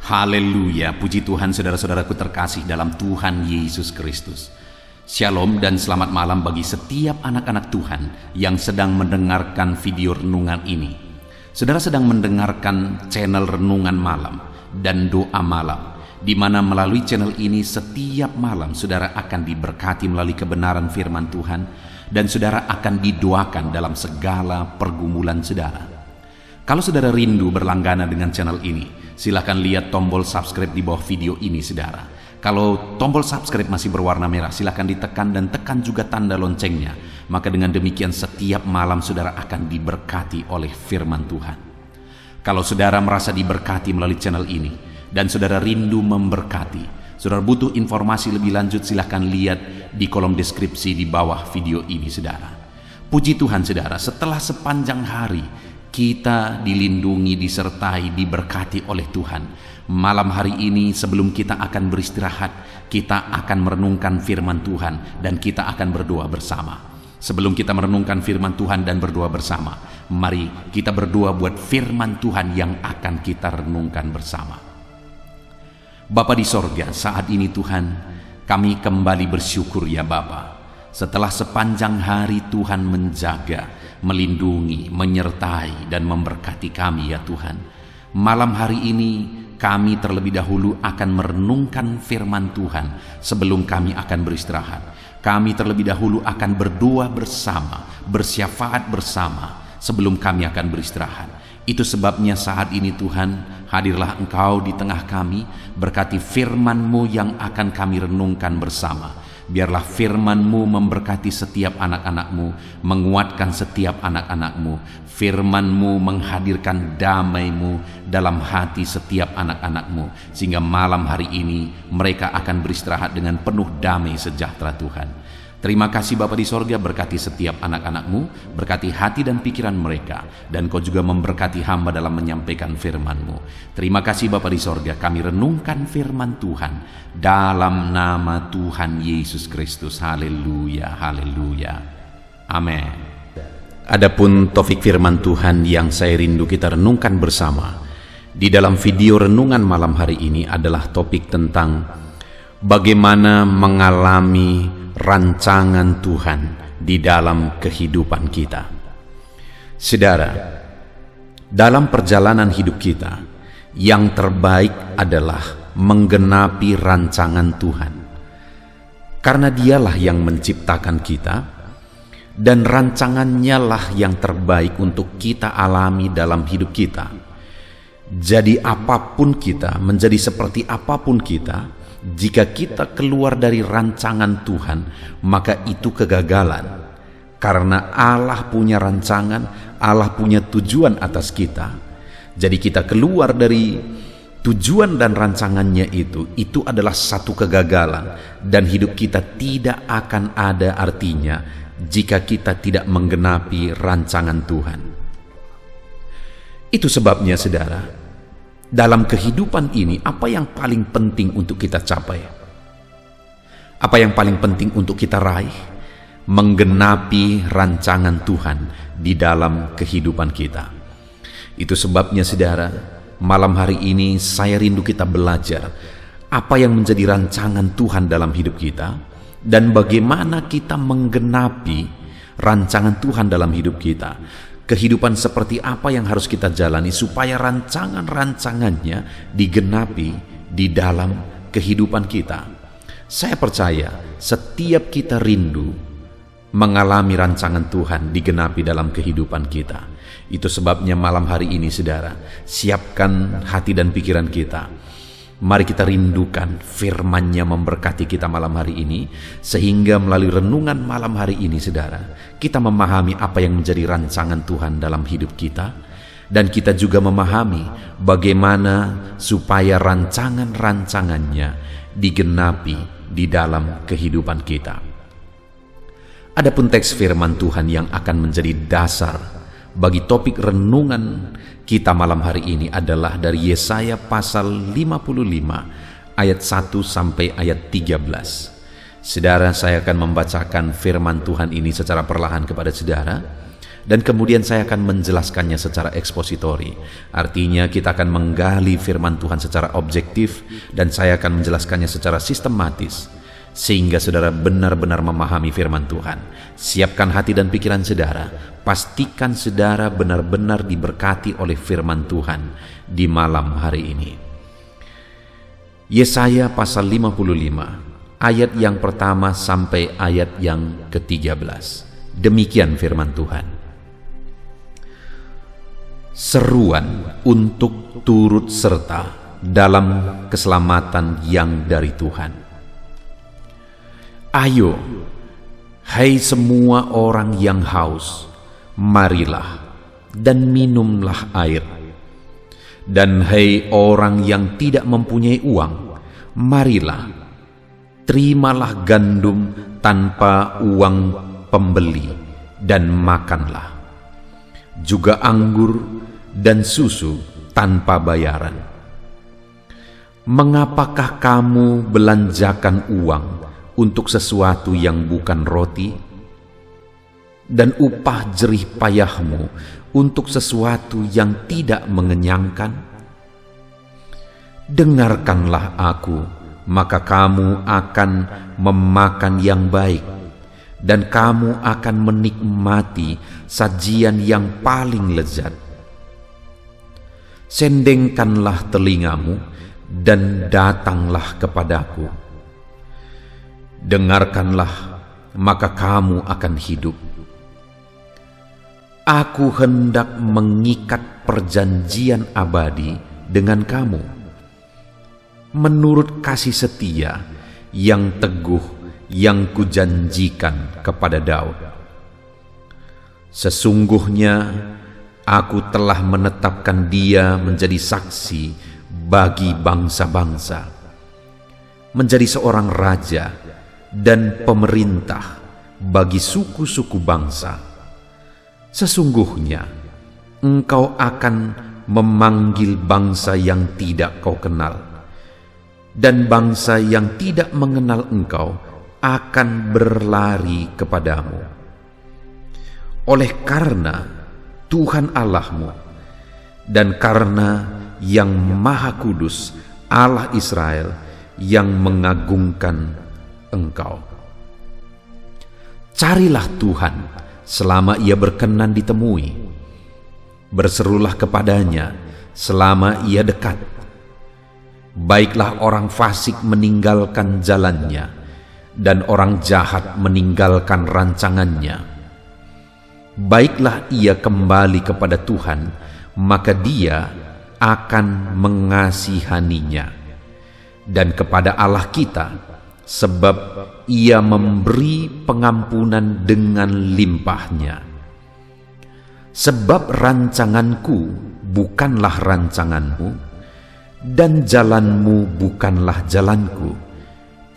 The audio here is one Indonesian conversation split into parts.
Haleluya, puji Tuhan saudara-saudaraku terkasih dalam Tuhan Yesus Kristus. Shalom dan selamat malam bagi setiap anak-anak Tuhan yang sedang mendengarkan video renungan ini. Saudara sedang mendengarkan channel Renungan Malam dan Doa Malam, di mana melalui channel ini setiap malam saudara akan diberkati melalui kebenaran firman Tuhan, dan saudara akan didoakan dalam segala pergumulan saudara. Kalau saudara rindu berlangganan dengan channel ini, silakan lihat tombol subscribe di bawah video ini saudara. Kalau tombol subscribe masih berwarna merah, silakan ditekan dan tekan juga tanda loncengnya. Maka dengan demikian setiap malam saudara akan diberkati oleh firman Tuhan. Kalau saudara merasa diberkati melalui channel ini dan saudara rindu memberkati, saudara butuh informasi lebih lanjut, silakan lihat di kolom deskripsi di bawah video ini saudara. Puji Tuhan saudara, setelah sepanjang hari kita dilindungi, disertai, diberkati oleh Tuhan. Malam hari ini sebelum kita akan beristirahat, kita akan merenungkan firman Tuhan dan kita akan berdoa bersama. Sebelum kita merenungkan firman Tuhan dan berdoa bersama, mari kita berdoa buat firman Tuhan yang akan kita renungkan bersama. Bapa di sorga, saat ini Tuhan, kami kembali bersyukur ya Bapa. Setelah sepanjang hari Tuhan menjaga, melindungi, menyertai, dan memberkati kami ya Tuhan. Malam hari ini kami terlebih dahulu akan merenungkan firman Tuhan sebelum kami akan beristirahat. Kami terlebih dahulu akan berdoa bersama, bersyafaat bersama sebelum kami akan beristirahat. Itu sebabnya saat ini Tuhan, hadirlah Engkau di tengah kami, berkati firman-Mu yang akan kami renungkan bersama. Biarlah firman-Mu memberkati setiap anak-anak-Mu, menguatkan setiap anak-anak-Mu. Firman-Mu menghadirkan damai-Mu dalam hati setiap anak-anak-Mu, sehingga malam hari ini mereka akan beristirahat dengan penuh damai sejahtera Tuhan. Terima kasih Bapa di sorga, berkati setiap anak-anak-Mu, berkati hati dan pikiran mereka, dan Kau juga memberkati hamba dalam menyampaikan firman-Mu. Terima kasih Bapa di sorga, kami renungkan firman Tuhan dalam nama Tuhan Yesus Kristus. Haleluya, haleluya, amin. Adapun topik firman Tuhan yang saya rindu kita renungkan bersama di dalam video renungan malam hari ini adalah topik tentang bagaimana mengalami rancangan Tuhan di dalam kehidupan kita. Saudara, dalam perjalanan hidup kita, yang terbaik adalah menggenapi rancangan Tuhan. Karena Dialah yang menciptakan kita, dan rancangannya lah yang terbaik untuk kita alami dalam hidup kita. Jadi apapun kita, menjadi seperti apapun kita, jika kita keluar dari rancangan Tuhan, maka itu kegagalan. Karena Allah punya rancangan, Allah punya tujuan atas kita. Jadi kita keluar dari tujuan dan rancangannya itu adalah satu kegagalan. Dan hidup kita tidak akan ada artinya jika kita tidak menggenapi rancangan Tuhan. Itu sebabnya saudara, dalam kehidupan ini, apa yang paling penting untuk kita capai? Apa yang paling penting untuk kita raih? Menggenapi rancangan Tuhan di dalam kehidupan kita. Itu sebabnya saudara, malam hari ini saya rindu kita belajar apa yang menjadi rancangan Tuhan dalam hidup kita, dan bagaimana kita menggenapi rancangan Tuhan dalam hidup kita. Kehidupan seperti apa yang harus kita jalani supaya rancangan-rancangannya digenapi di dalam kehidupan kita. Saya percaya setiap kita rindu mengalami rancangan Tuhan digenapi dalam kehidupan kita. Itu sebabnya malam hari ini saudara, siapkan hati dan pikiran kita. Mari kita rindukan firman-Nya memberkati kita malam hari ini, sehingga melalui renungan malam hari ini saudara, kita memahami apa yang menjadi rancangan Tuhan dalam hidup kita, dan kita juga memahami bagaimana supaya rancangan-rancangannya digenapi di dalam kehidupan kita. Adapun teks firman Tuhan yang akan menjadi dasar bagi topik renungan kita malam hari ini adalah dari Yesaya pasal 55 ayat 1 sampai ayat 13. Saudara, saya akan membacakan firman Tuhan ini secara perlahan kepada saudara, Dan kemudian saya akan menjelaskannya secara ekspositori. Artinya kita akan menggali firman Tuhan secara objektif dan saya akan menjelaskannya secara sistematis sehingga saudara benar-benar memahami firman Tuhan. Siapkan hati dan pikiran saudara. Pastikan saudara benar-benar diberkati oleh firman Tuhan di malam hari ini. Yesaya pasal 55 ayat yang pertama sampai ayat yang ke-13. Demikian firman Tuhan. Seruan untuk turut serta dalam keselamatan yang dari Tuhan. Ayo, hai semua orang yang haus, marilah dan minumlah air. Dan hai orang yang tidak mempunyai uang, marilah, terimalah gandum tanpa uang pembeli dan makanlah. Juga anggur dan susu tanpa bayaran. Mengapakah kamu belanjakan uang untuk sesuatu yang bukan roti, dan upah jerih payahmu untuk sesuatu yang tidak mengenyangkan? Dengarkanlah aku, maka kamu akan memakan yang baik, dan kamu akan menikmati sajian yang paling lezat. Sendengkanlah telingamu dan datanglah kepadaku. Dengarkanlah, maka kamu akan hidup. Aku hendak mengikat perjanjian abadi dengan kamu, menurut kasih setia yang teguh yang kujanjikan kepada Daud. Sesungguhnya aku telah menetapkan dia menjadi saksi bagi bangsa-bangsa, menjadi seorang raja dan pemerintah bagi suku-suku bangsa. Sesungguhnya engkau akan memanggil bangsa yang tidak kau kenal, dan bangsa yang tidak mengenal engkau akan berlari kepadamu. Oleh karena Tuhan Allahmu dan karena yang Maha Kudus Allah Israel yang mengagungkan engkau. Carilah Tuhan selama ia berkenan ditemui. Berserulah kepadanya selama ia dekat. Baiklah orang fasik meninggalkan jalannya, dan orang jahat meninggalkan rancangannya. Baiklah ia kembali kepada Tuhan, maka dia akan mengasihaninya, dan kepada Allah kita, sebab ia memberi pengampunan dengan limpahnya. Sebab rancanganku bukanlah rancanganmu, dan jalanmu bukanlah jalanku.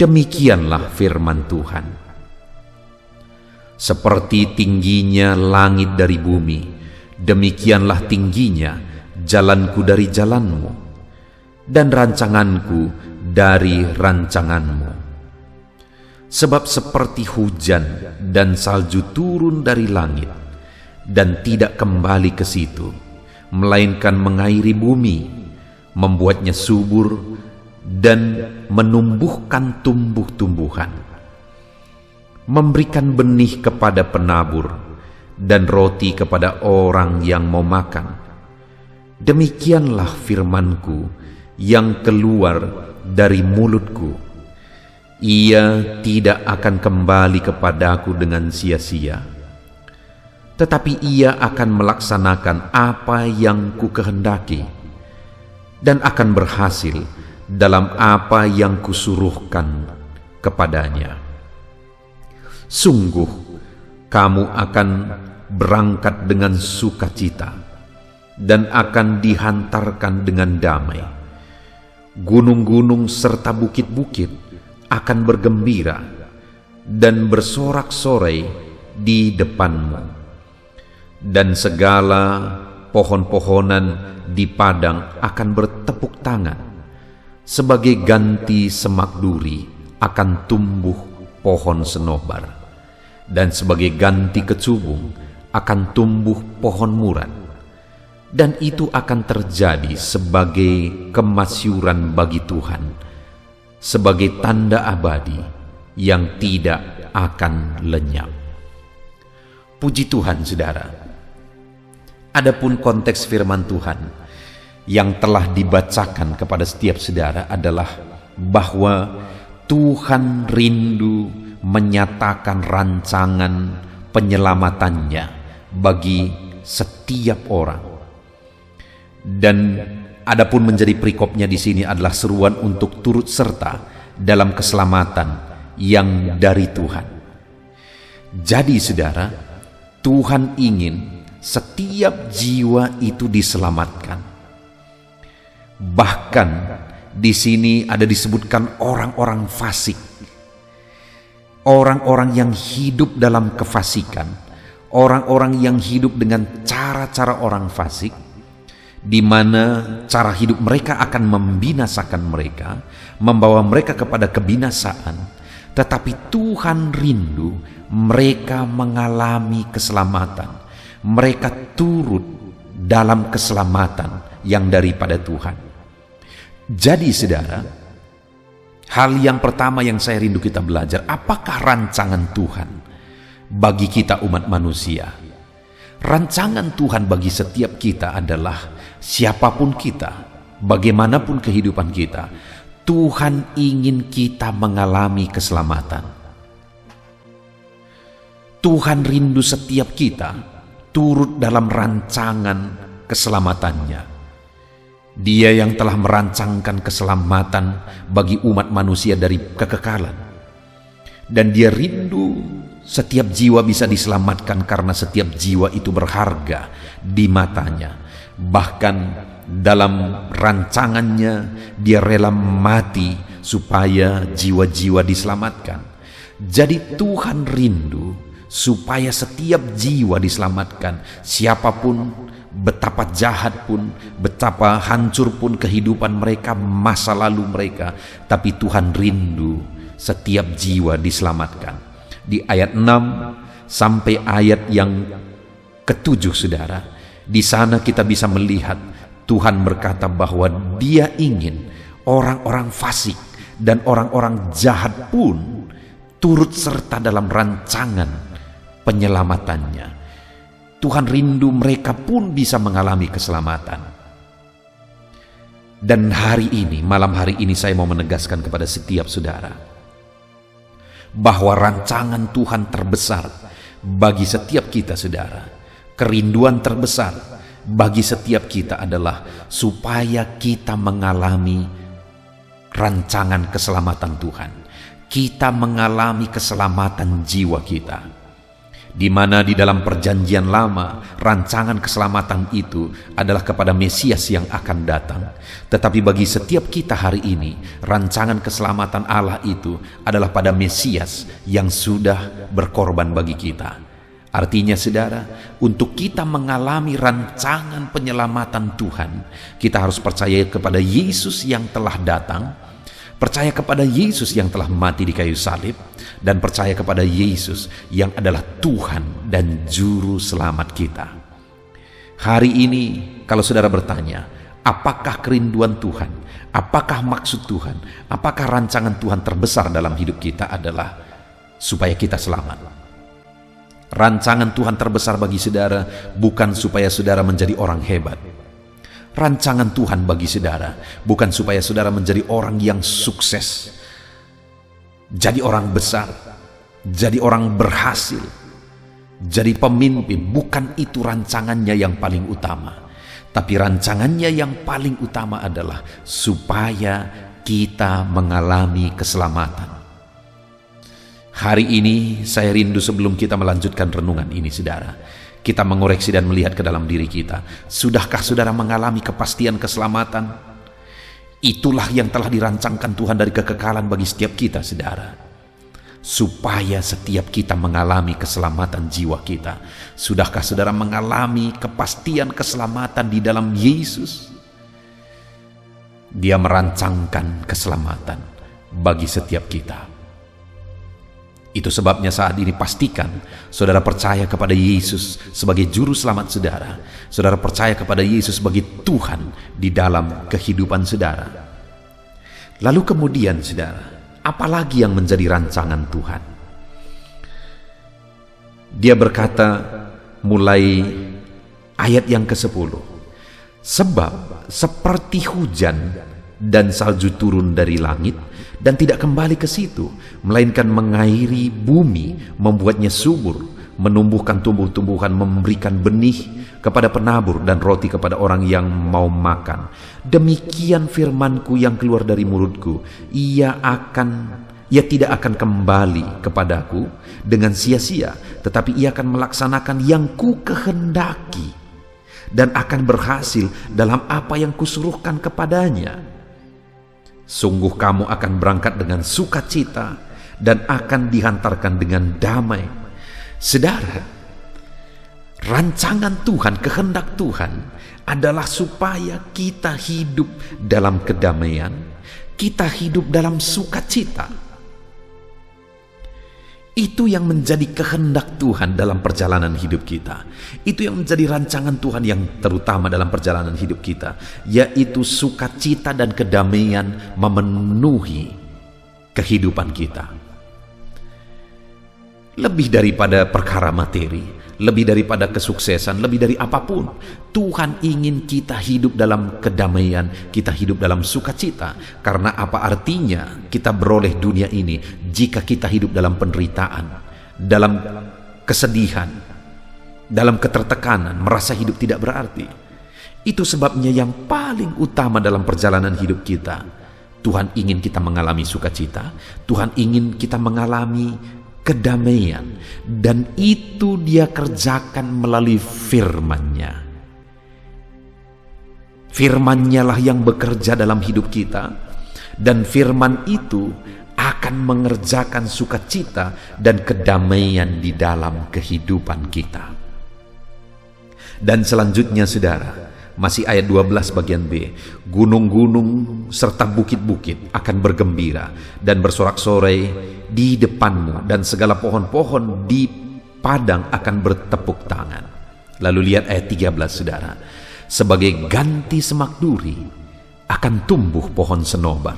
Demikianlah firman Tuhan. Seperti tingginya langit dari bumi, demikianlah tingginya jalanku dari jalanmu, dan rancanganku dari rancanganmu. Sebab seperti hujan dan salju turun dari langit, dan tidak kembali ke situ, melainkan mengairi bumi, membuatnya subur, dan menumbuhkan tumbuh-tumbuhan, memberikan benih kepada penabur, dan roti kepada orang yang mau makan. Demikianlah firmanku yang keluar dari mulutku. Ia tidak akan kembali kepadaku dengan sia-sia, tetapi ia akan melaksanakan apa yang kukehendaki, dan akan berhasil dalam apa yang kusuruhkan kepadanya. Sungguh, kamu akan berangkat dengan sukacita, dan akan dihantarkan dengan damai. Gunung-gunung serta bukit-bukit akan bergembira dan bersorak-sorai di depanmu, dan segala pohon-pohonan di padang akan bertepuk tangan. Sebagai ganti semak duri akan tumbuh pohon senobar, dan sebagai ganti kecubung akan tumbuh pohon murad, dan itu akan terjadi sebagai kemasyuran bagi Tuhan, sebagai tanda abadi yang tidak akan lenyap. Puji Tuhan, saudara. Adapun konteks firman Tuhan yang telah dibacakan kepada setiap saudara adalah bahwa Tuhan rindu menyatakan rancangan penyelamatannya bagi setiap orang. Dan adapun menjadi perikopnya di sini adalah seruan untuk turut serta dalam keselamatan yang dari Tuhan. Jadi saudara, Tuhan ingin setiap jiwa itu diselamatkan. Bahkan di sini ada disebutkan orang-orang fasik, orang-orang yang hidup dalam kefasikan, orang-orang yang hidup dengan cara-cara orang fasik, di mana cara hidup mereka akan membinasakan mereka, membawa mereka kepada kebinasaan. Tetapi Tuhan rindu mereka mengalami keselamatan, mereka turut dalam keselamatan yang daripada Tuhan. Jadi saudara, hal yang pertama yang saya rindu kita belajar, apakah rancangan Tuhan bagi kita umat manusia? Rancangan Tuhan bagi setiap kita adalah siapapun kita, bagaimanapun kehidupan kita, Tuhan ingin kita mengalami keselamatan. Tuhan rindu setiap kita turut dalam rancangan keselamatannya. Dia yang telah merancangkan keselamatan bagi umat manusia dari kekekalan. Dan dia rindu setiap jiwa bisa diselamatkan karena setiap jiwa itu berharga di matanya. Bahkan dalam rancangannya dia rela mati supaya jiwa-jiwa diselamatkan. Jadi Tuhan rindu supaya setiap jiwa diselamatkan, siapapun, betapa jahat pun, betapa hancur pun kehidupan mereka, masa lalu mereka, tapi Tuhan rindu setiap jiwa diselamatkan. Di ayat 6 sampai ayat yang ke-7 saudara, di sana kita bisa melihat Tuhan berkata bahwa Dia ingin orang-orang fasik dan orang-orang jahat pun turut serta dalam rancangan penyelamatannya. Tuhan rindu mereka pun bisa mengalami keselamatan. Dan hari ini, malam hari ini saya mau menegaskan kepada setiap saudara bahwa rancangan Tuhan terbesar bagi setiap kita saudara, kerinduan terbesar bagi setiap kita adalah supaya kita mengalami rancangan keselamatan Tuhan. Kita mengalami keselamatan jiwa kita. Di mana di dalam perjanjian lama rancangan keselamatan itu adalah kepada Mesias yang akan datang. Tetapi bagi setiap kita hari ini, rancangan keselamatan Allah itu adalah pada Mesias yang sudah berkorban bagi kita. Artinya saudara, untuk kita mengalami rancangan penyelamatan Tuhan, kita harus percaya kepada Yesus yang telah datang, percaya kepada Yesus yang telah mati di kayu salib, dan percaya kepada Yesus yang adalah Tuhan dan Juru Selamat kita. Hari ini kalau saudara bertanya, apakah kerinduan Tuhan, apakah maksud Tuhan, apakah rancangan Tuhan terbesar dalam hidup kita adalah supaya kita selamat. Rancangan Tuhan terbesar bagi saudara bukan supaya saudara menjadi orang hebat. Rancangan Tuhan bagi saudara bukan supaya saudara menjadi orang yang sukses, jadi orang besar, jadi orang berhasil, jadi pemimpin. Bukan itu rancangannya yang paling utama. Tapi rancangannya yang paling utama adalah supaya kita mengalami keselamatan. Hari ini saya rindu sebelum kita melanjutkan renungan ini saudara, kita mengoreksi dan melihat ke dalam diri kita. Sudahkah saudara mengalami kepastian keselamatan? Itulah yang telah dirancangkan Tuhan dari kekekalan bagi setiap kita saudara, supaya setiap kita mengalami keselamatan jiwa kita. Sudahkah saudara mengalami kepastian keselamatan di dalam Yesus? Dia merancangkan keselamatan bagi setiap kita. Itu sebabnya saat ini pastikan saudara percaya kepada Yesus sebagai juru selamat saudara. Saudara percaya kepada Yesus sebagai Tuhan di dalam kehidupan saudara. Lalu kemudian saudara, apalagi yang menjadi rancangan Tuhan? Dia berkata mulai ayat yang ke-10, sebab seperti hujan dan salju turun dari langit dan tidak kembali ke situ, melainkan mengairi bumi, membuatnya subur, menumbuhkan tumbuh-tumbuhan, memberikan benih kepada penabur dan roti kepada orang yang mau makan. Demikian firmanku yang keluar dari mulutku, ia tidak akan kembali kepadaku dengan sia-sia, tetapi ia akan melaksanakan yang ku kehendaki dan akan berhasil dalam apa yang kusuruhkan kepadanya. Sungguh kamu akan berangkat dengan sukacita dan akan dihantarkan dengan damai. Saudara, rancangan Tuhan, kehendak Tuhan adalah supaya kita hidup dalam kedamaian, kita hidup dalam sukacita. Itu yang menjadi kehendak Tuhan dalam perjalanan hidup kita. Itu yang menjadi rancangan Tuhan yang terutama dalam perjalanan hidup kita, yaitu sukacita dan kedamaian memenuhi kehidupan kita. Lebih daripada perkara materi, lebih daripada kesuksesan, lebih dari apapun, Tuhan ingin kita hidup dalam kedamaian, kita hidup dalam sukacita. Karena apa artinya kita beroleh dunia ini jika kita hidup dalam penderitaan, dalam kesedihan, dalam ketertekanan, merasa hidup tidak berarti. Itu sebabnya yang paling utama dalam perjalanan hidup kita, Tuhan ingin kita mengalami sukacita, Tuhan ingin kita mengalami kedamaian, dan itu Dia kerjakan melalui firman-Nya. Firman-Nya lah yang bekerja dalam hidup kita, dan firman itu akan mengerjakan sukacita dan kedamaian di dalam kehidupan kita. Dan selanjutnya saudara, masih ayat 12 bagian B, gunung-gunung serta bukit-bukit akan bergembira dan bersorak-sorai di depanmu, dan segala pohon-pohon di padang akan bertepuk tangan. Lalu lihat ayat 13 saudara, sebagai ganti semak duri akan tumbuh pohon senobar,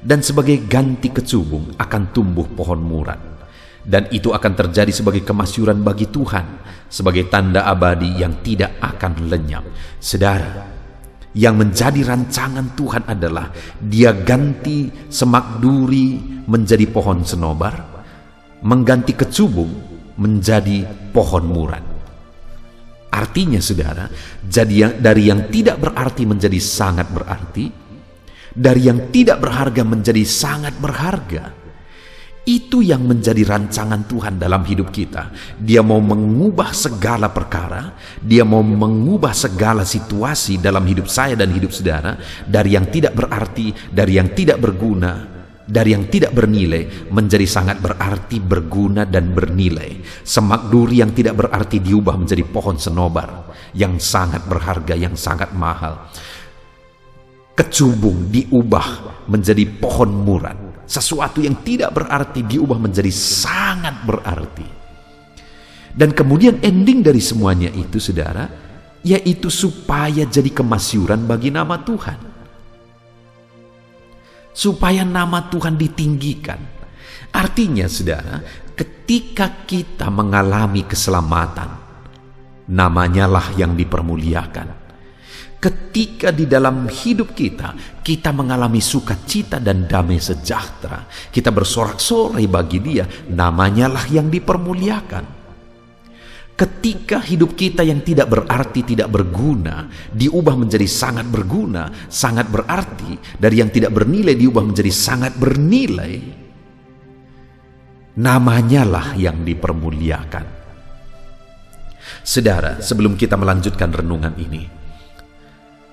dan sebagai ganti kecubung akan tumbuh pohon murad. Dan itu akan terjadi sebagai kemasyuran bagi Tuhan, sebagai tanda abadi yang tidak akan lenyap. Saudara, yang menjadi rancangan Tuhan adalah Dia ganti semak duri menjadi pohon senobar, mengganti kecubung menjadi pohon murad. Artinya saudara, jadi dari yang tidak berarti menjadi sangat berarti, dari yang tidak berharga menjadi sangat berharga. Itu yang menjadi rancangan Tuhan dalam hidup kita. Dia mau mengubah segala perkara, Dia mau mengubah segala situasi dalam hidup saya dan hidup saudara, dari yang tidak berarti, dari yang tidak berguna, dari yang tidak bernilai menjadi sangat berarti, berguna dan bernilai. Semak duri yang tidak berarti diubah menjadi pohon senobar yang sangat berharga, yang sangat mahal. Kecubung diubah menjadi pohon murad. Sesuatu yang tidak berarti diubah menjadi sangat berarti. Dan kemudian ending dari semuanya itu saudara, yaitu supaya jadi kemasyuran bagi nama Tuhan, supaya nama Tuhan ditinggikan. Artinya saudara, ketika kita mengalami keselamatan, namanya lah yang dipermuliakan. Ketika di dalam hidup kita mengalami sukacita dan damai sejahtera, kita bersorak-sorai bagi Dia, namanya lah yang dipermuliakan. Ketika hidup kita yang tidak berarti, tidak berguna, diubah menjadi sangat berguna, sangat berarti, dari yang tidak bernilai diubah menjadi sangat bernilai, namanya lah yang dipermuliakan. Saudara, sebelum kita melanjutkan renungan ini,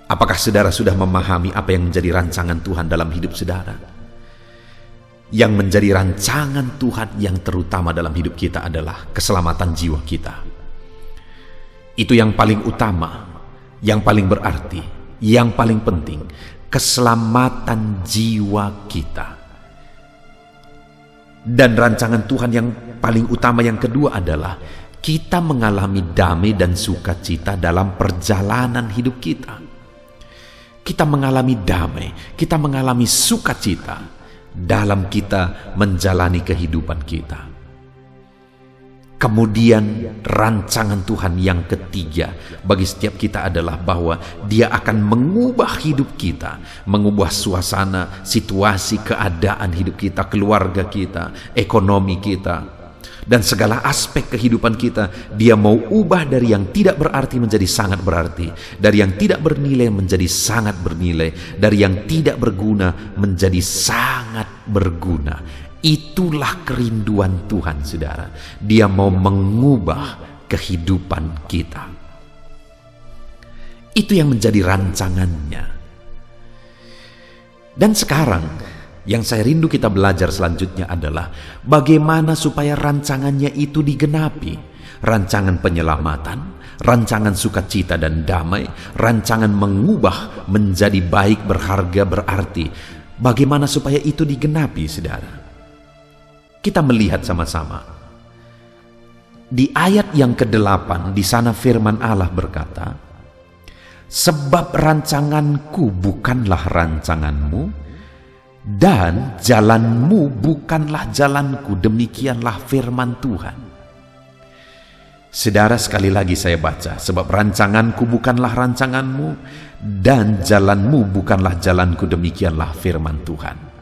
apakah saudara sudah memahami apa yang menjadi rancangan Tuhan dalam hidup saudara? Yang menjadi rancangan Tuhan yang terutama dalam hidup kita adalah keselamatan jiwa kita. Itu yang paling utama, yang paling berarti, yang paling penting, keselamatan jiwa kita. Dan rancangan Tuhan yang paling utama yang kedua adalah kita mengalami damai dan sukacita dalam perjalanan hidup kita. Kita mengalami damai, kita mengalami sukacita dalam kita menjalani kehidupan kita. Kemudian rancangan Tuhan yang ketiga bagi setiap kita adalah bahwa Dia akan mengubah hidup kita, mengubah suasana, situasi, keadaan hidup kita, keluarga kita, ekonomi kita, dan segala aspek kehidupan kita. Dia mau ubah dari yang tidak berarti menjadi sangat berarti, dari yang tidak bernilai menjadi sangat bernilai, dari yang tidak berguna menjadi sangat berguna. Itulah kerinduan Tuhan, saudara. Dia mau mengubah kehidupan kita. Itu yang menjadi rancangannya. Dan sekarang yang saya rindu kita belajar selanjutnya adalah bagaimana supaya rancangannya itu digenapi. Rancangan penyelamatan, rancangan sukacita dan damai, rancangan mengubah menjadi baik, berharga, berarti. Bagaimana supaya itu digenapi, saudara? Kita melihat sama-sama. Di ayat yang ke-8, di sana firman Allah berkata, "Sebab rancanganku bukanlah rancanganmu, dan jalanmu bukanlah jalanku." Demikianlah firman Tuhan. Saudara, sekali lagi saya baca, "Sebab rancanganku bukanlah rancanganmu, dan jalanmu bukanlah jalanku." Demikianlah firman Tuhan.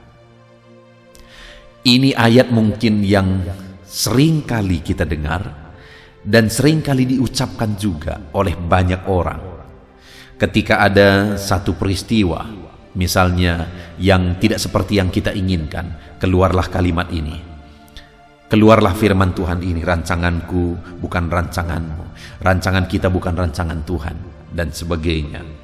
Ini ayat mungkin yang sering kali kita dengar dan sering kali diucapkan juga oleh banyak orang. Ketika ada satu peristiwa, misalnya yang tidak seperti yang kita inginkan, keluarlah kalimat ini. Keluarlah firman Tuhan ini, "Rancanganku bukan rancanganmu, rancangan kita bukan rancangan Tuhan," dan sebagainya.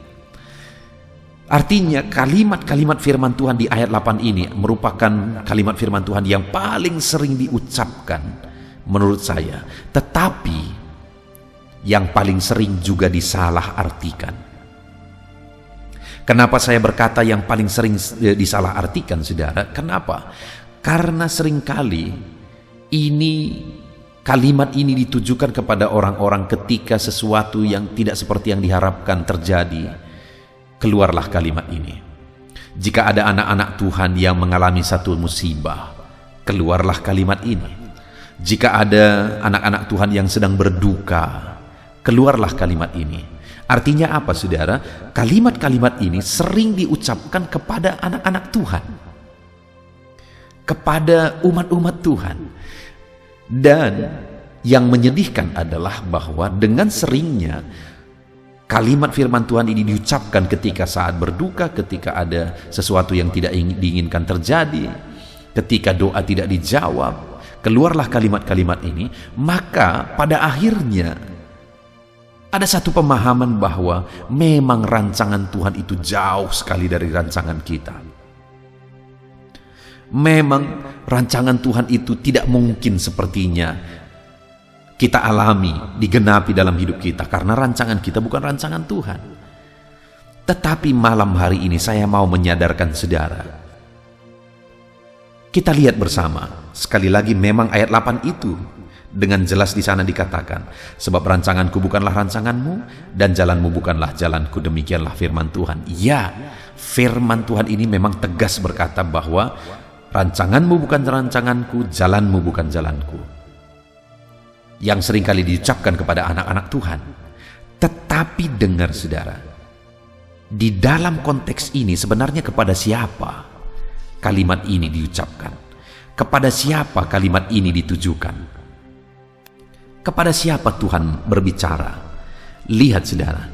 Artinya kalimat-kalimat firman Tuhan di ayat 8 ini merupakan kalimat firman Tuhan yang paling sering diucapkan menurut saya, tetapi yang paling sering juga disalahartikan. Kenapa saya berkata yang paling sering disalahartikan, saudara? Kenapa? Karena seringkali kalimat ini ditujukan kepada orang-orang ketika sesuatu yang tidak seperti yang diharapkan terjadi. Keluarlah kalimat ini. Jika ada anak-anak Tuhan yang mengalami satu musibah, keluarlah kalimat ini. Jika ada anak-anak Tuhan yang sedang berduka, keluarlah kalimat ini. Artinya apa, saudara? Kalimat-kalimat ini sering diucapkan kepada anak-anak Tuhan, kepada umat-umat Tuhan. Dan yang menyedihkan adalah bahwa dengan seringnya kalimat firman Tuhan ini diucapkan ketika saat berduka, ketika ada sesuatu yang tidak diinginkan terjadi, ketika doa tidak dijawab, keluarlah kalimat-kalimat ini, maka pada akhirnya ada satu pemahaman bahwa memang rancangan Tuhan itu jauh sekali dari rancangan kita. Memang rancangan Tuhan itu tidak mungkin sepertinya kita alami, digenapi dalam hidup kita, karena rancangan kita bukan rancangan Tuhan. Tetapi malam hari ini saya mau menyadarkan saudara. Kita lihat bersama, sekali lagi memang ayat 8 itu dengan jelas di sana dikatakan, "Sebab rancanganku bukanlah rancanganmu, dan jalanmu bukanlah jalanku." Demikianlah firman Tuhan. Ya, firman Tuhan ini memang tegas berkata bahwa rancanganmu bukan rancanganku, jalanmu bukan jalanku. Yang seringkali diucapkan kepada anak-anak Tuhan. Tetapi dengar, saudara, di dalam konteks ini sebenarnya kepada siapa kalimat ini diucapkan? Kepada siapa kalimat ini ditujukan? Kepada siapa Tuhan berbicara? Lihat, saudara,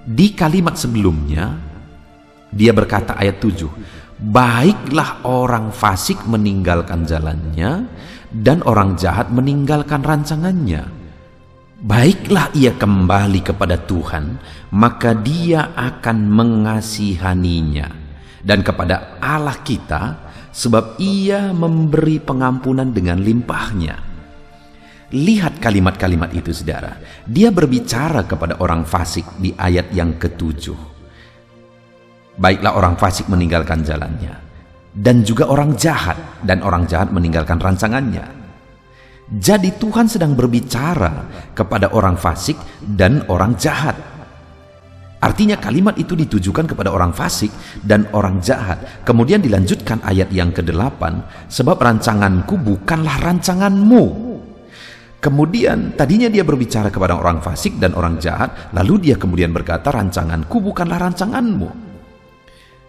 di kalimat sebelumnya Dia berkata ayat 7, "Baiklah orang fasik meninggalkan jalannya, dan orang jahat meninggalkan rancangannya. Baiklah ia kembali kepada Tuhan, maka Dia akan mengasihaninya, dan kepada Allah kita, sebab Ia memberi pengampunan dengan limpahnya." Lihat kalimat-kalimat itu, saudara. Dia berbicara kepada orang fasik di ayat yang ke-7. Baiklah orang fasik meninggalkan jalannya, dan juga orang jahat, dan orang jahat meninggalkan rancangannya. Jadi Tuhan sedang berbicara kepada orang fasik dan orang jahat. Artinya kalimat itu ditujukan kepada orang fasik dan orang jahat. Kemudian dilanjutkan ayat yang ke-8, sebab rancanganku bukanlah rancanganmu. Kemudian tadinya dia berbicara kepada orang fasik dan orang jahat, lalu dia kemudian berkata, rancanganku bukanlah rancanganmu.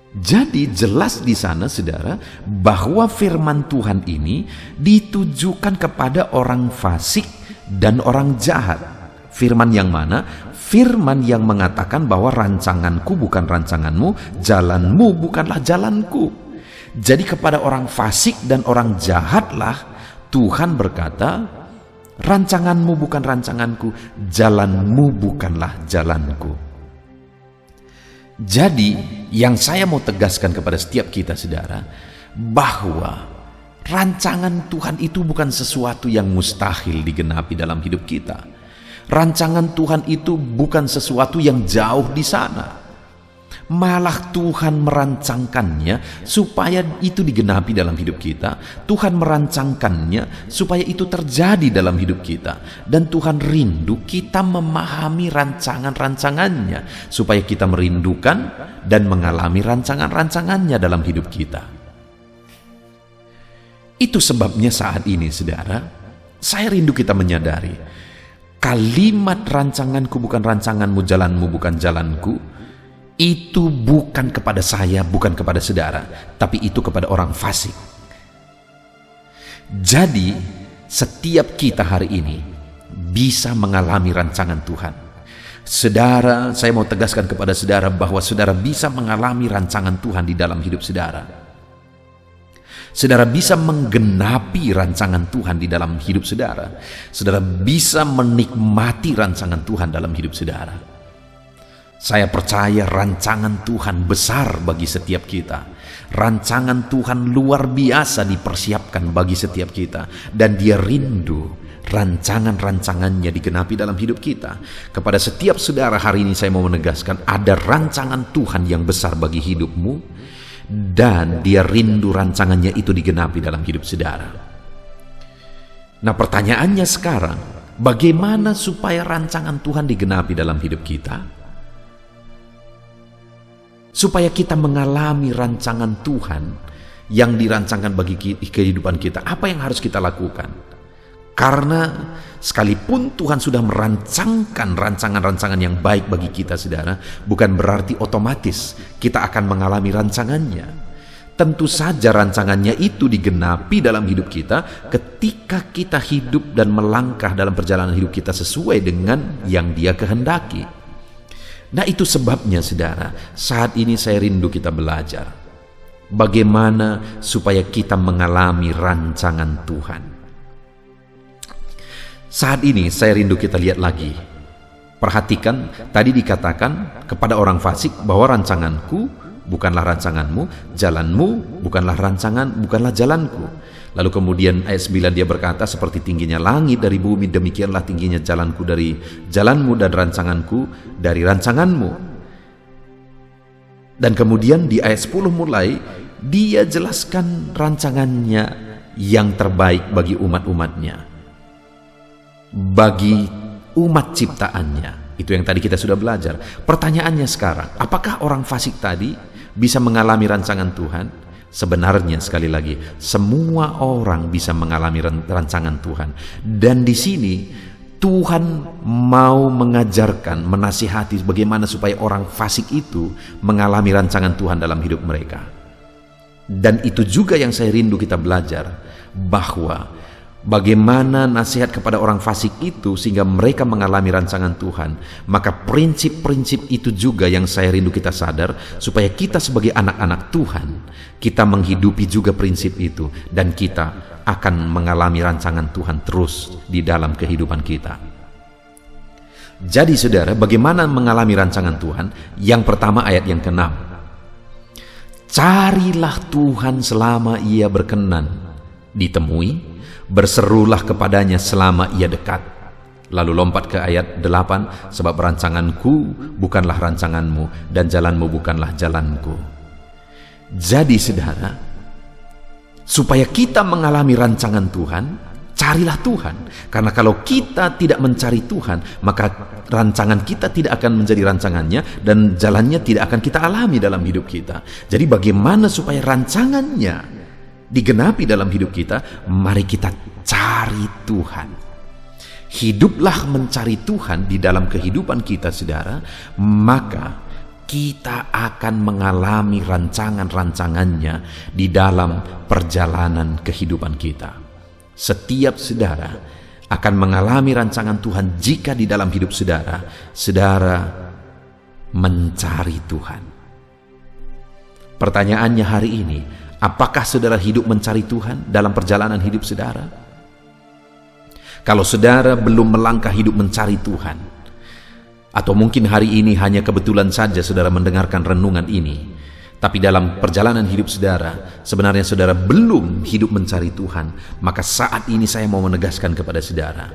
Jadi jelas di sana, saudara, bahwa firman Tuhan ini ditujukan kepada orang fasik dan orang jahat. Firman yang mana? Firman yang mengatakan bahwa rancanganku bukan rancanganmu, jalanmu bukanlah jalanku. Jadi kepada orang fasik dan orang jahatlah Tuhan berkata, rancanganmu bukan rancanganku, jalanmu bukanlah jalanku. Jadi yang saya mau tegaskan kepada setiap kita, saudara, bahwa rancangan Tuhan itu bukan sesuatu yang mustahil digenapi dalam hidup kita. Rancangan Tuhan itu bukan sesuatu yang jauh di sana. Malah Tuhan merancangkannya supaya itu digenapi dalam hidup kita. Tuhan merancangkannya supaya itu terjadi dalam hidup kita. Dan Tuhan rindu kita memahami rancangan-rancangannya, supaya kita merindukan dan mengalami rancangan-rancangannya dalam hidup kita. Itu sebabnya saat ini, saudara, saya rindu kita menyadari kalimat rancanganku bukan rancanganmu, jalanmu bukan jalanku, itu bukan kepada saya, bukan kepada saudara, tapi itu kepada orang fasik. Jadi setiap kita hari ini bisa mengalami rancangan Tuhan. Saudara, saya mau tegaskan kepada saudara bahwa saudara bisa mengalami rancangan Tuhan di dalam hidup saudara. Saudara bisa menggenapi rancangan Tuhan di dalam hidup saudara. Saudara bisa menikmati rancangan Tuhan dalam hidup saudara. Saya percaya rancangan Tuhan besar bagi setiap kita. Rancangan Tuhan luar biasa dipersiapkan bagi setiap kita. Dan dia rindu rancangan-rancangannya digenapi dalam hidup kita. Kepada setiap saudara hari ini saya mau menegaskan, ada rancangan Tuhan yang besar bagi hidupmu. Dan dia rindu rancangannya itu digenapi dalam hidup saudara. Nah, pertanyaannya sekarang, bagaimana supaya rancangan Tuhan digenapi dalam hidup kita? Supaya kita mengalami rancangan Tuhan yang dirancangkan bagi kehidupan kita, apa yang harus kita lakukan? Karena sekalipun Tuhan sudah merancangkan rancangan-rancangan yang baik bagi kita, saudara, bukan berarti otomatis kita akan mengalami rancangannya. Tentu saja rancangannya itu digenapi dalam hidup kita ketika kita hidup dan melangkah dalam perjalanan hidup kita sesuai dengan yang Dia kehendaki. Nah, itu sebabnya, saudara, saat ini saya rindu kita belajar bagaimana supaya kita mengalami rancangan Tuhan. Saat ini saya rindu kita lihat lagi. Perhatikan, tadi dikatakan kepada orang fasik bahwa rancanganku bukanlah rancanganmu, jalanmu bukanlah jalanku. Lalu kemudian ayat 9 dia berkata, seperti tingginya langit dari bumi, demikianlah tingginya jalanku dari jalanmu dan rancanganku dari rancanganmu. Dan kemudian di ayat 10 mulai dia jelaskan rancangannya yang terbaik bagi umat-umatnya, bagi umat ciptaannya. Itu yang tadi kita sudah belajar. Pertanyaannya sekarang, apakah orang fasik tadi bisa mengalami rancangan Tuhan? Sebenarnya, sekali lagi, semua orang bisa mengalami rancangan Tuhan. Dan di sini Tuhan mau mengajarkan, menasihati bagaimana supaya orang fasik itu mengalami rancangan Tuhan dalam hidup mereka. Dan itu juga yang saya rindu kita belajar, bahwa bagaimana nasihat kepada orang fasik itu sehingga mereka mengalami rancangan Tuhan. Maka prinsip-prinsip itu juga yang saya rindu kita sadar, supaya kita sebagai anak-anak Tuhan, kita menghidupi juga prinsip itu, dan kita akan mengalami rancangan Tuhan terus di dalam kehidupan kita. Jadi saudara, bagaimana mengalami rancangan Tuhan? Yang pertama, ayat yang ke-6. Carilah Tuhan selama Ia berkenan ditemui, berserulah kepadanya selama Ia dekat. Lalu lompat ke ayat 8, sebab rancanganku bukanlah rancanganmu dan jalanmu bukanlah jalanku. Jadi saudara, Supaya kita mengalami rancangan Tuhan, carilah Tuhan. Karena kalau kita tidak mencari Tuhan, maka rancangan kita tidak akan menjadi rancangannya, dan jalannya tidak akan kita alami dalam hidup kita. Jadi bagaimana supaya rancangannya digenapi dalam hidup kita? Mari kita cari Tuhan. Hiduplah mencari Tuhan di dalam kehidupan kita, saudara, maka kita akan mengalami rancangan-rancangannya di dalam perjalanan kehidupan kita. Setiap saudara akan mengalami rancangan Tuhan jika di dalam hidup saudara, saudara mencari Tuhan. Pertanyaannya hari ini, apakah saudara hidup mencari Tuhan dalam perjalanan hidup saudara? Kalau saudara belum melangkah hidup mencari Tuhan, atau mungkin hari ini hanya kebetulan saja saudara mendengarkan renungan ini, tapi dalam perjalanan hidup saudara, sebenarnya saudara belum hidup mencari Tuhan, maka saat ini saya mau menegaskan kepada saudara,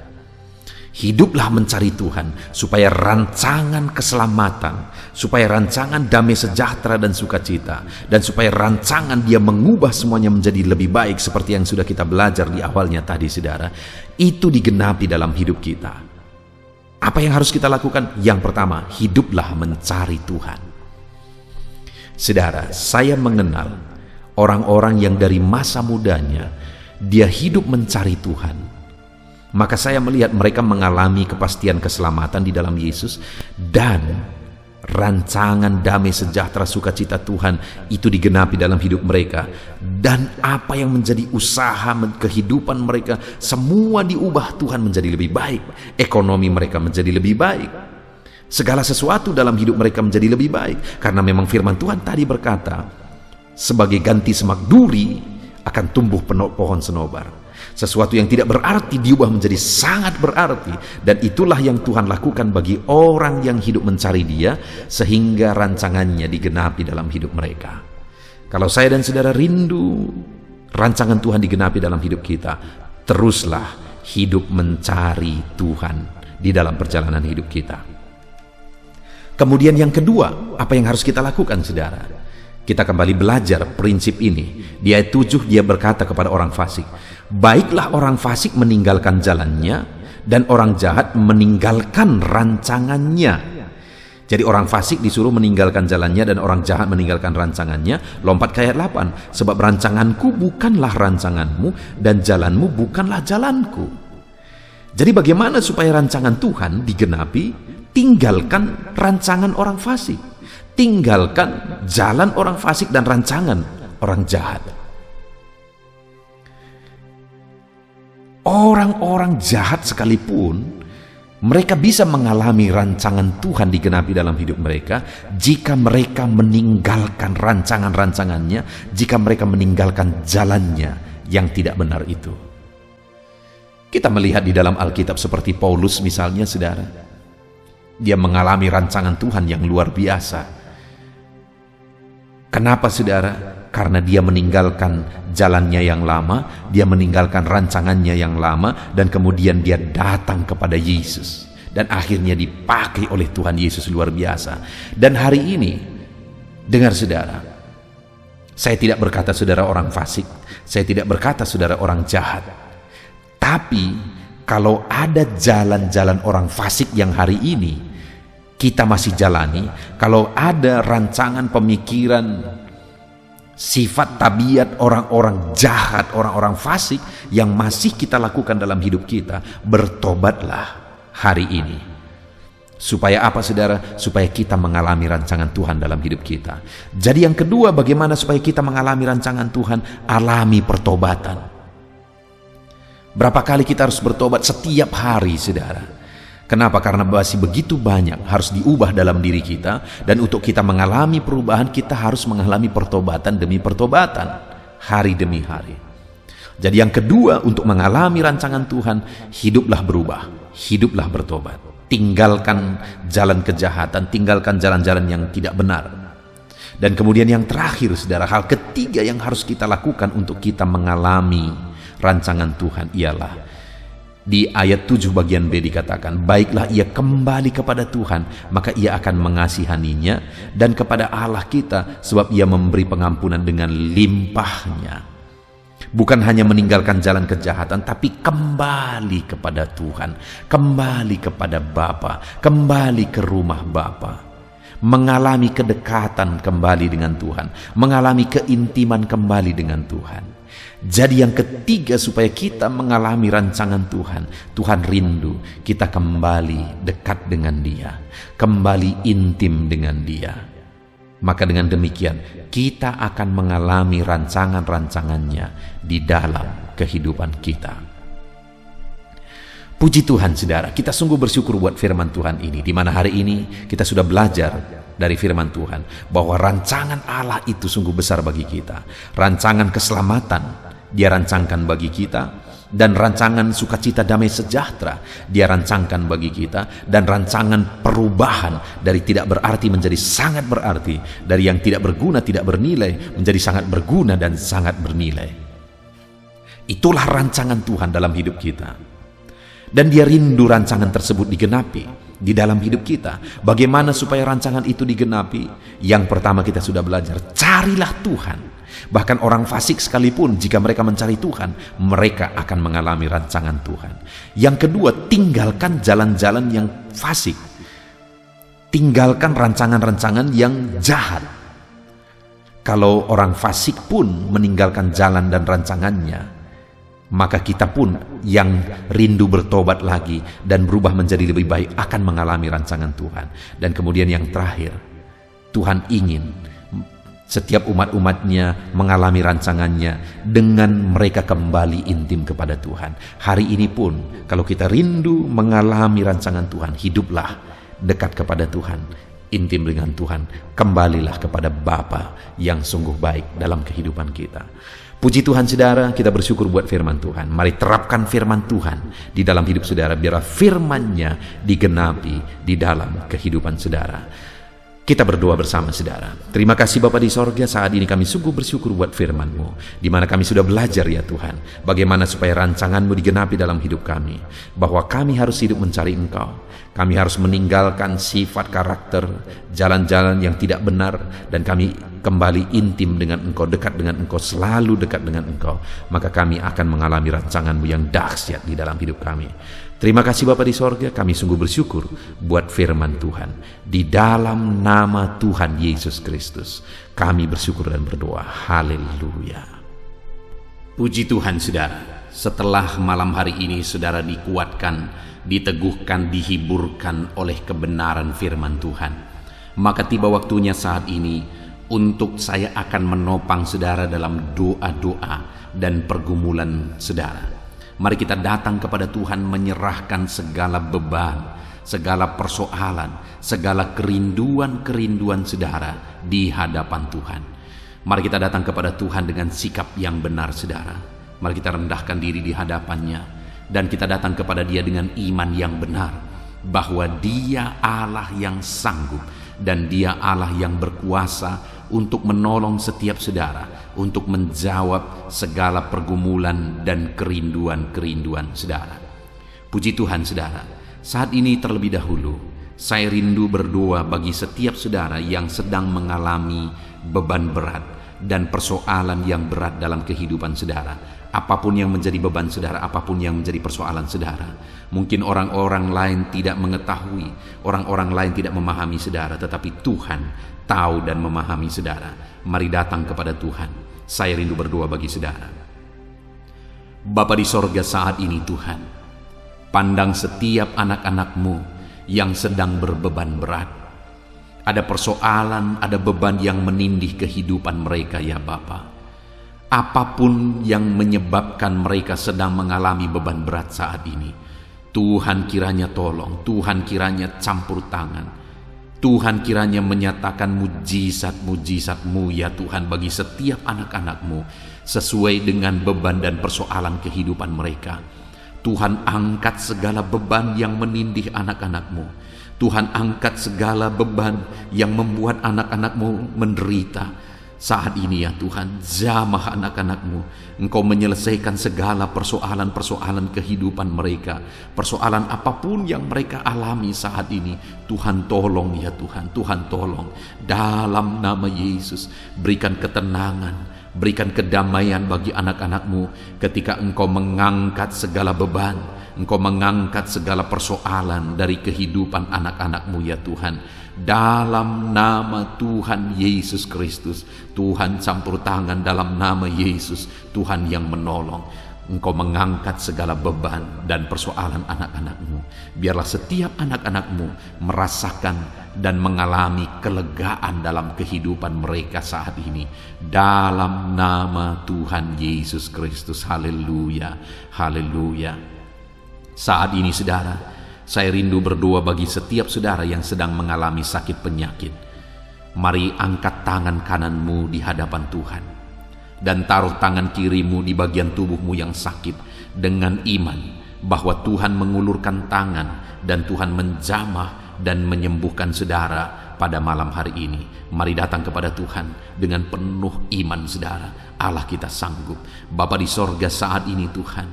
hiduplah mencari Tuhan, supaya rancangan keselamatan, supaya rancangan damai sejahtera dan sukacita, dan supaya rancangan Dia mengubah semuanya menjadi lebih baik seperti yang sudah kita belajar di awalnya tadi, saudara, itu digenapi dalam hidup kita. Apa yang harus kita lakukan? Yang pertama, hiduplah mencari Tuhan. Saudara, saya mengenal orang-orang yang dari masa mudanya dia hidup mencari Tuhan. Maka saya melihat mereka mengalami kepastian keselamatan di dalam Yesus, dan rancangan damai sejahtera sukacita Tuhan itu digenapi dalam hidup mereka, dan apa yang menjadi usaha kehidupan mereka semua diubah Tuhan menjadi lebih baik. Ekonomi mereka menjadi lebih baik, segala sesuatu dalam hidup mereka menjadi lebih baik, karena memang firman Tuhan tadi berkata, sebagai ganti semak duri akan tumbuh pohon senobar. Sesuatu yang tidak berarti diubah menjadi sangat berarti, dan itulah yang Tuhan lakukan bagi orang yang hidup mencari Dia, sehingga rancangannya digenapi dalam hidup mereka. Kalau saya dan saudara rindu rancangan Tuhan digenapi dalam hidup kita, teruslah hidup mencari Tuhan di dalam perjalanan hidup kita. Kemudian yang kedua, apa yang harus kita lakukan, saudara? Kita kembali belajar prinsip ini. Di ayat 7 Dia berkata kepada orang fasik, baiklah orang fasik meninggalkan jalannya, dan orang jahat meninggalkan rancangannya. Jadi orang fasik disuruh meninggalkan jalannya, dan orang jahat meninggalkan rancangannya. Lompat ke ayat 8, sebab rancanganku bukanlah rancanganmu, dan jalanmu bukanlah jalanku. Jadi bagaimana supaya rancangan Tuhan digenapi? Tinggalkan rancangan orang fasik. Tinggalkan jalan orang fasik dan rancangan orang jahat. Orang-orang jahat sekalipun, mereka bisa mengalami rancangan Tuhan digenapi dalam hidup mereka jika mereka meninggalkan rancangan-rancangannya, jika mereka meninggalkan jalannya yang tidak benar itu. Kita melihat di dalam Alkitab seperti Paulus misalnya, saudara. Dia mengalami rancangan Tuhan yang luar biasa. Kenapa, saudara? Karena dia meninggalkan jalannya yang lama, dia meninggalkan rancangannya yang lama, dan kemudian dia datang kepada Yesus, dan akhirnya dipakai oleh Tuhan Yesus luar biasa. Dan hari ini, dengar saudara, saya tidak berkata saudara orang fasik, saya tidak berkata saudara orang jahat, tapi kalau ada jalan-jalan orang fasik yang hari ini kita masih jalani, kalau ada rancangan pemikiran, sifat tabiat orang-orang jahat, orang-orang fasik yang masih kita lakukan dalam hidup kita, bertobatlah hari ini. Supaya apa, saudara? Supaya kita mengalami rancangan Tuhan dalam hidup kita. Jadi yang kedua, bagaimana supaya kita mengalami rancangan Tuhan? Alami pertobatan. Berapa kali kita harus bertobat? Setiap hari, saudara. Kenapa? Karena masih begitu banyak harus diubah dalam diri kita, dan untuk kita mengalami perubahan kita harus mengalami pertobatan demi pertobatan, hari demi hari. Jadi yang kedua, untuk mengalami rancangan Tuhan, hiduplah berubah, hiduplah bertobat. Tinggalkan jalan kejahatan, tinggalkan jalan-jalan yang tidak benar. Dan kemudian yang terakhir, saudara, hal ketiga yang harus kita lakukan untuk kita mengalami rancangan Tuhan ialah di ayat 7 bagian B dikatakan, baiklah ia kembali kepada Tuhan, maka ia akan mengasihaninya, dan kepada Allah kita, sebab ia memberi pengampunan dengan limpahnya. Bukan hanya meninggalkan jalan kejahatan, tapi kembali kepada Tuhan, kembali kepada Bapa, kembali ke rumah Bapa, mengalami kedekatan kembali dengan Tuhan, mengalami keintiman kembali dengan Tuhan. Jadi yang ketiga, supaya kita mengalami rancangan Tuhan, Tuhan rindu kita kembali dekat dengan Dia, kembali intim dengan Dia. Maka dengan demikian kita akan mengalami rancangan-rancangannya di dalam kehidupan kita. Puji Tuhan saudara, kita sungguh bersyukur buat firman Tuhan ini, di mana hari ini kita sudah belajar dari firman Tuhan bahwa rancangan Allah itu sungguh besar bagi kita. Rancangan keselamatan Dia rancangkan bagi kita, dan rancangan sukacita damai sejahtera Dia rancangkan bagi kita, dan rancangan perubahan dari tidak berarti menjadi sangat berarti, dari yang tidak berguna, tidak bernilai menjadi sangat berguna dan sangat bernilai. Itulah rancangan Tuhan dalam hidup kita, dan Dia rindu rancangan tersebut digenapi di dalam hidup kita. Bagaimana supaya rancangan itu digenapi? Yang pertama kita sudah belajar, carilah Tuhan. Bahkan orang fasik sekalipun, jika mereka mencari Tuhan, mereka akan mengalami rancangan Tuhan. Yang kedua, tinggalkan jalan-jalan yang fasik. Tinggalkan rancangan-rancangan yang jahat. Kalau orang fasik pun meninggalkan jalan dan rancangannya, maka kita pun yang rindu bertobat lagi dan berubah menjadi lebih baik akan mengalami rancangan Tuhan. Dan kemudian yang terakhir, Tuhan ingin setiap umat-umatnya mengalami rancangannya dengan mereka kembali intim kepada Tuhan. Hari ini pun kalau kita rindu mengalami rancangan Tuhan, hiduplah dekat kepada Tuhan, intim dengan Tuhan, kembalilah kepada Bapa yang sungguh baik dalam kehidupan kita. Puji Tuhan saudara, kita bersyukur buat firman Tuhan. Mari terapkan firman Tuhan di dalam hidup saudara, biar firman-Nya digenapi di dalam kehidupan saudara. Kita berdoa bersama saudara. Terima kasih Bapa di sorga, saat ini kami sungguh bersyukur buat firman-Mu, di mana kami sudah belajar ya Tuhan, bagaimana supaya rancangan-Mu digenapi dalam hidup kami, bahwa kami harus hidup mencari Engkau. Kami harus meninggalkan sifat karakter, jalan-jalan yang tidak benar, dan kami kembali intim dengan Engkau, dekat dengan Engkau, selalu dekat dengan Engkau. Maka kami akan mengalami rancangan-Mu yang dahsyat di dalam hidup kami. Terima kasih Bapa di sorga, kami sungguh bersyukur buat firman Tuhan. Di dalam nama Tuhan Yesus Kristus, kami bersyukur dan berdoa. Haleluya. Puji Tuhan saudara, setelah malam hari ini saudara dikuatkan, diteguhkan, dihiburkan oleh kebenaran firman Tuhan, maka tiba waktunya saat ini untuk saya akan menopang saudara dalam doa-doa dan pergumulan saudara. Mari kita datang kepada Tuhan menyerahkan segala beban, segala persoalan, segala kerinduan-kerinduan saudara di hadapan Tuhan. Mari kita datang kepada Tuhan dengan sikap yang benar saudara. Mari kita rendahkan diri di hadapan-Nya, dan kita datang kepada Dia dengan iman yang benar, bahwa Dia Allah yang sanggup, dan Dia Allah yang berkuasa untuk menolong setiap saudara, untuk menjawab segala pergumulan dan kerinduan-kerinduan saudara. Puji Tuhan saudara, saat ini terlebih dahulu saya rindu berdoa bagi setiap saudara yang sedang mengalami beban berat dan persoalan yang berat dalam kehidupan saudara. Apapun yang menjadi beban saudara, apapun yang menjadi persoalan saudara, mungkin orang-orang lain tidak mengetahui, orang-orang lain tidak memahami saudara, tetapi Tuhan tahu dan memahami saudara. Mari datang kepada Tuhan. Saya rindu berdoa bagi saudara. Bapa di sorga, saat ini Tuhan, pandang setiap anak-anak-Mu yang sedang berbeban berat. Ada persoalan, ada beban yang menindih kehidupan mereka ya Bapa. Apapun yang menyebabkan mereka sedang mengalami beban berat saat ini, Tuhan kiranya tolong, Tuhan kiranya campur tangan, Tuhan kiranya menyatakan mujizat-mujizat-Mu ya Tuhan bagi setiap anak-anak-Mu sesuai dengan beban dan persoalan kehidupan mereka. Tuhan angkat segala beban yang menindih anak-anak-Mu. Tuhan angkat segala beban yang membuat anak-anak-Mu menderita. Saat ini ya Tuhan, jamah anak-anak-Mu, Engkau menyelesaikan segala persoalan-persoalan kehidupan mereka. Persoalan apapun yang mereka alami saat ini, Tuhan tolong ya Tuhan, Tuhan tolong. Dalam nama Yesus, berikan ketenangan, Berikan kedamaian bagi anak-anak-Mu ketika Engkau mengangkat segala beban, Engkau mengangkat segala persoalan dari kehidupan anak-anak-Mu ya Tuhan. Dalam nama Tuhan Yesus Kristus, Tuhan campur tangan dalam nama Yesus, Tuhan yang menolong. Engkau mengangkat segala beban dan persoalan anak-anak-Mu. Biarlah setiap anak-anak-Mu merasakan dan mengalami kelegaan dalam kehidupan mereka saat ini. Dalam nama Tuhan Yesus Kristus. Haleluya, haleluya. Saat ini saudara, saya rindu berdoa bagi setiap saudara yang sedang mengalami sakit penyakit. Mari angkat tangan kananmu di hadapan Tuhan dan taruh tangan kirimu di bagian tubuhmu yang sakit dengan iman bahwa Tuhan mengulurkan tangan dan Tuhan menjamah dan menyembuhkan saudara pada malam hari ini. Mari datang kepada Tuhan dengan penuh iman saudara. Allah kita sanggup. Bapa di sorga, saat ini Tuhan,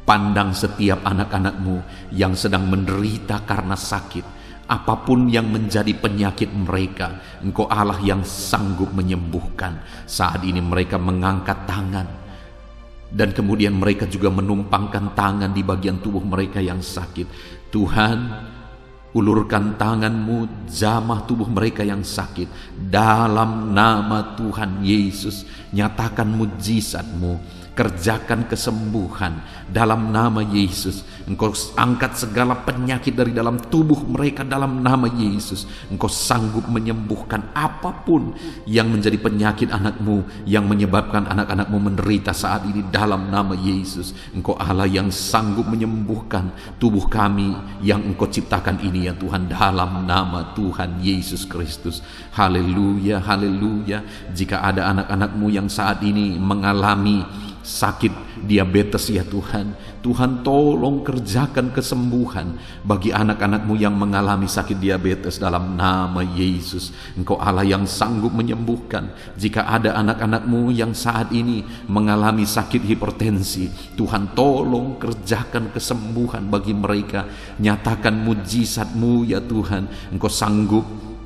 pandang setiap anak-anak-Mu yang sedang menderita karena sakit. Apapun yang menjadi penyakit mereka, Engkau Allah yang sanggup menyembuhkan. Saat ini mereka mengangkat tangan dan kemudian mereka juga menumpangkan tangan di bagian tubuh mereka yang sakit. Tuhan, ulurkan tangan-Mu, jamah tubuh mereka yang sakit. Dalam nama Tuhan Yesus, nyatakan mujizat-Mu, kerjakan kesembuhan dalam nama Yesus. Engkau angkat segala penyakit dari dalam tubuh mereka dalam nama Yesus. Engkau sanggup menyembuhkan apapun yang menjadi penyakit anak-Mu, yang menyebabkan anak-anak-Mu menderita saat ini dalam nama Yesus. Engkau Allah yang sanggup menyembuhkan tubuh kami yang Engkau ciptakan ini ya Tuhan, dalam nama Tuhan Yesus Kristus. Haleluya, haleluya. Jika ada anak-anak-Mu yang saat ini mengalami sakit diabetes ya Tuhan, Tuhan tolong kerjakan kesembuhan bagi anak-anak-Mu yang mengalami sakit diabetes dalam nama Yesus. Engkau Allah yang sanggup menyembuhkan. Jika ada anak-anak-Mu yang saat ini mengalami sakit hipertensi, Tuhan tolong kerjakan kesembuhan bagi mereka. Nyatakan mujizat-Mu ya Tuhan. Engkau sanggup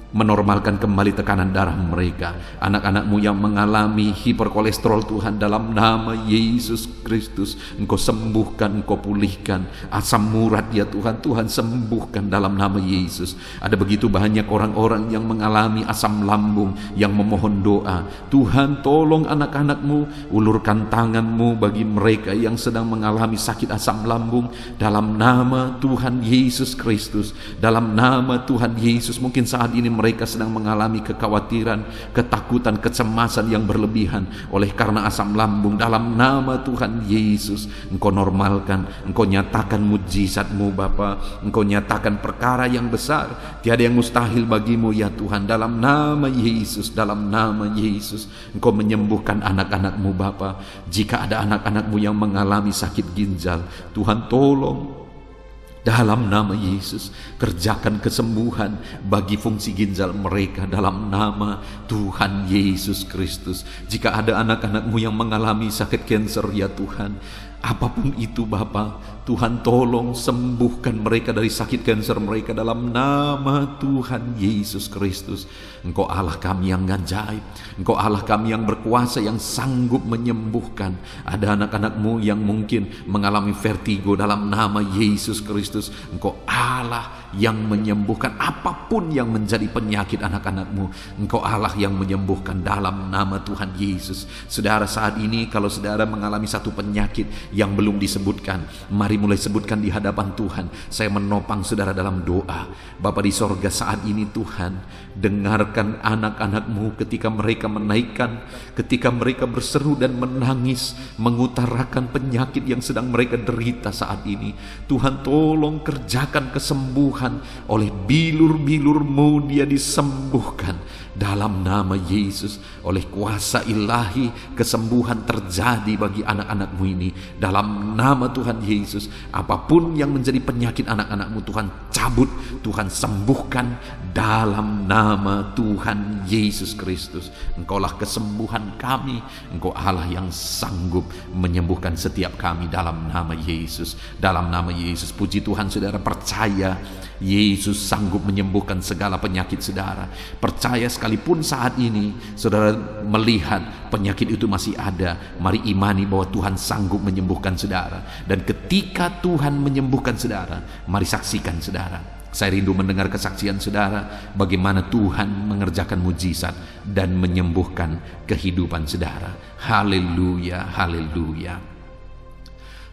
menormalkan kembali tekanan darah mereka. Anak-anak-Mu yang mengalami hiperkolesterol Tuhan, dalam nama Yesus Kristus Engkau sembuhkan, Engkau pulihkan. Asam urat ya Tuhan, Tuhan sembuhkan dalam nama Yesus. Ada begitu banyak orang-orang yang mengalami asam lambung yang memohon doa. Tuhan tolong anak-anak-Mu, ulurkan tangan-Mu bagi mereka yang sedang mengalami sakit asam lambung dalam nama Tuhan Yesus Kristus. Dalam nama Tuhan Yesus, mungkin saat ini mereka sedang mengalami kekhawatiran, ketakutan, kecemasan yang berlebihan oleh karena asam lambung. Dalam nama Tuhan Yesus, Engkau normalkan, Engkau nyatakan mujizat-Mu Bapa. Engkau nyatakan perkara yang besar, tiada yang mustahil bagi-Mu ya Tuhan. Dalam nama Yesus, dalam nama Yesus, Engkau menyembuhkan anak-anak-Mu Bapa. Jika ada anak-anak-Mu yang mengalami sakit ginjal, Tuhan tolong dalam nama Yesus, kerjakan kesembuhan bagi fungsi ginjal mereka dalam nama Tuhan Yesus Kristus. Jika ada anak-anak-Mu yang mengalami sakit kanker ya Tuhan, apapun itu Bapa, Tuhan tolong sembuhkan mereka dari sakit kanker mereka dalam nama Tuhan Yesus Kristus. Engkau Allah kami yang ajaib, Engkau Allah kami yang berkuasa, yang sanggup menyembuhkan. Ada anak-anak-Mu yang mungkin mengalami vertigo, dalam nama Yesus Kristus Engkau Allah yang menyembuhkan apapun yang menjadi penyakit anak-anak-Mu. Engkau Allah yang menyembuhkan dalam nama Tuhan Yesus. Saudara, saat ini kalau saudara mengalami satu penyakit yang belum disebutkan, mari mulai sebutkan di hadapan Tuhan. Saya menopang saudara dalam doa. Bapa di sorga, saat ini Tuhan, dengarkan anak-anak-Mu ketika mereka menaikkan, ketika mereka berseru dan menangis, mengutarakan penyakit yang sedang mereka derita saat ini. Tuhan tolong kerjakan kesembuhan. Oleh bilur-bilur-Mu dia disembuhkan dalam nama Yesus. Oleh kuasa ilahi, kesembuhan terjadi bagi anak-anak-Mu ini dalam nama Tuhan Yesus. Apapun yang menjadi penyakit anak-anak-Mu, Tuhan cabut, Tuhan sembuhkan dalam nama Tuhan Yesus Kristus. Engkaulah kesembuhan kami, Engkau Allah yang sanggup menyembuhkan setiap kami dalam nama Yesus. Dalam nama Yesus, puji Tuhan, saudara percaya Yesus sanggup menyembuhkan segala penyakit saudara. Percaya sekalipun saat ini saudara melihat penyakit itu masih ada, mari imani bahwa Tuhan sanggup menyembuhkan saudara. Dan ketika Tuhan menyembuhkan saudara, mari saksikan saudara. Saya rindu mendengar kesaksian saudara bagaimana Tuhan mengerjakan mujizat dan menyembuhkan kehidupan saudara. Haleluya, haleluya.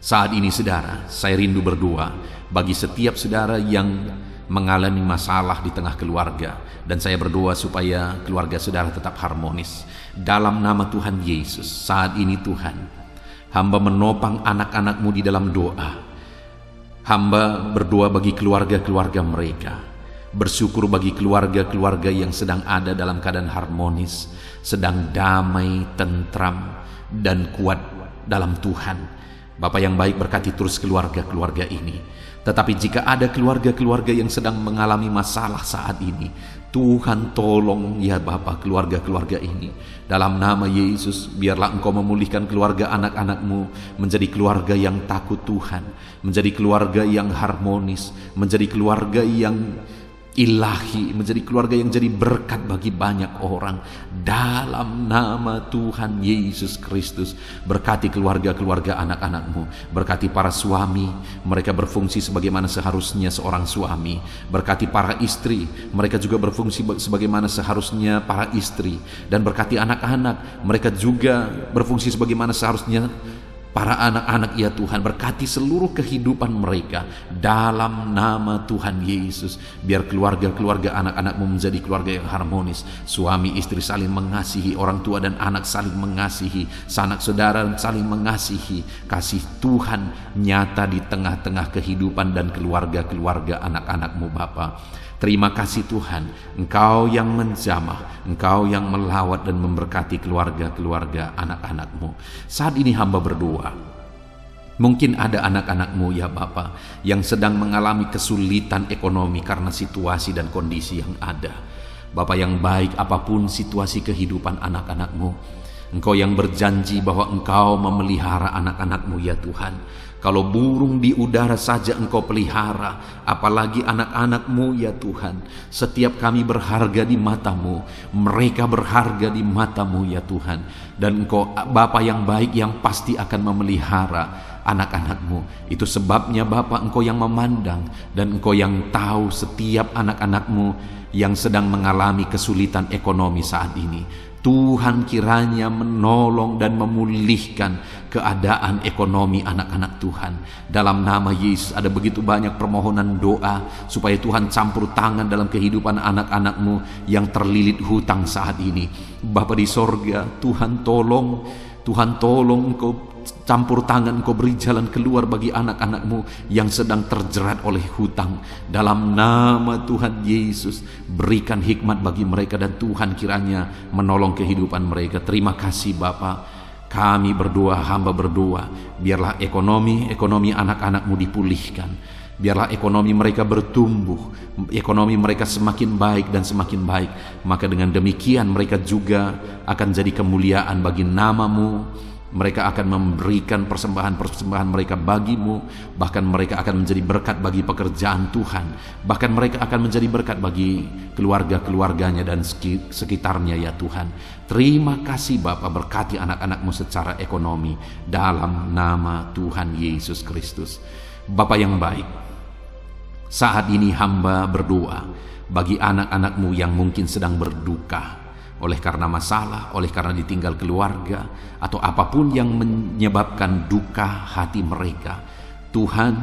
Saat ini saudara, saya rindu berdoa bagi setiap saudara yang mengalami masalah di tengah keluarga, dan saya berdoa supaya keluarga saudara tetap harmonis. Dalam nama Tuhan Yesus, saat ini Tuhan, hamba menopang anak-anak-Mu di dalam doa. Hamba berdoa bagi keluarga-keluarga mereka, bersyukur bagi keluarga-keluarga yang sedang ada dalam keadaan harmonis, sedang damai, tentram, dan kuat dalam Tuhan. Bapak yang baik, berkati terus keluarga-keluarga ini. Tetapi jika ada keluarga-keluarga yang sedang mengalami masalah saat ini, Tuhan tolong ya Bapa keluarga-keluarga ini. Dalam nama Yesus, biarlah Engkau memulihkan keluarga anak-anak-Mu menjadi keluarga yang takut Tuhan, menjadi keluarga yang harmonis, menjadi keluarga yang ilahi, menjadi keluarga yang jadi berkat bagi banyak orang. Dalam nama Tuhan Yesus Kristus, berkati keluarga-keluarga anak-anak-Mu, berkati para suami, mereka berfungsi sebagaimana seharusnya seorang suami, berkati para istri, mereka juga berfungsi sebagaimana seharusnya para istri, dan berkati anak-anak, mereka juga berfungsi sebagaimana seharusnya para anak-anak ya Tuhan. Berkati seluruh kehidupan mereka dalam nama Tuhan Yesus. Biar keluarga-keluarga anak-anak-Mu menjadi keluarga yang harmonis. Suami istri saling mengasihi, orang tua dan anak saling mengasihi, sanak saudara saling mengasihi. Kasih Tuhan nyata di tengah-tengah kehidupan dan keluarga-keluarga anak-anak-Mu Bapa. Terima kasih Tuhan, Engkau yang menjamah, Engkau yang melawat dan memberkati keluarga-keluarga anak-anak-Mu. Saat ini hamba berdoa, mungkin ada anak-anak-Mu ya Bapa yang sedang mengalami kesulitan ekonomi karena situasi dan kondisi yang ada. Bapa yang baik, apapun situasi kehidupan anak-anak-Mu, Engkau yang berjanji bahwa Engkau memelihara anak-anak-Mu ya Tuhan. Kalau burung di udara saja Engkau pelihara, apalagi anak-anak-Mu ya Tuhan. Setiap kami berharga di mata-Mu, mereka berharga di mata-Mu ya Tuhan. Dan Engkau Bapa yang baik yang pasti akan memelihara anak-anak-Mu. Itu sebabnya Bapa, Engkau yang memandang dan Engkau yang tahu setiap anak-anak-Mu yang sedang mengalami kesulitan ekonomi saat ini. Tuhan kiranya menolong dan memulihkan keadaan ekonomi anak-anak Tuhan. Dalam nama Yesus, ada begitu banyak permohonan doa supaya Tuhan campur tangan dalam kehidupan anak-anak-Mu yang terlilit hutang saat ini. Bapa di sorga, Tuhan tolong Engkau campur tangan, Engkau beri jalan keluar bagi anak-anak-Mu yang sedang terjerat oleh hutang. Dalam nama Tuhan Yesus, berikan hikmat bagi mereka dan Tuhan kiranya menolong kehidupan mereka. Terima kasih Bapa. Kami berdoa, hamba berdoa, biarlah ekonomi anak-anak-Mu dipulihkan. Biarlah ekonomi mereka bertumbuh, ekonomi mereka semakin baik dan semakin baik. Maka dengan demikian mereka juga akan jadi kemuliaan bagi nama-Mu. Mereka akan memberikan persembahan-persembahan mereka bagi-Mu. Bahkan mereka akan menjadi berkat bagi pekerjaan Tuhan. Bahkan mereka akan menjadi berkat bagi keluarga-keluarganya dan sekitarnya ya Tuhan. Terima kasih Bapa, berkati anak-anak-Mu secara ekonomi dalam nama Tuhan Yesus Kristus. Bapa yang baik, saat ini hamba berdoa bagi anak-anak-Mu yang mungkin sedang berduka oleh karena masalah, oleh karena ditinggal keluarga, atau apapun yang menyebabkan duka hati mereka. Tuhan,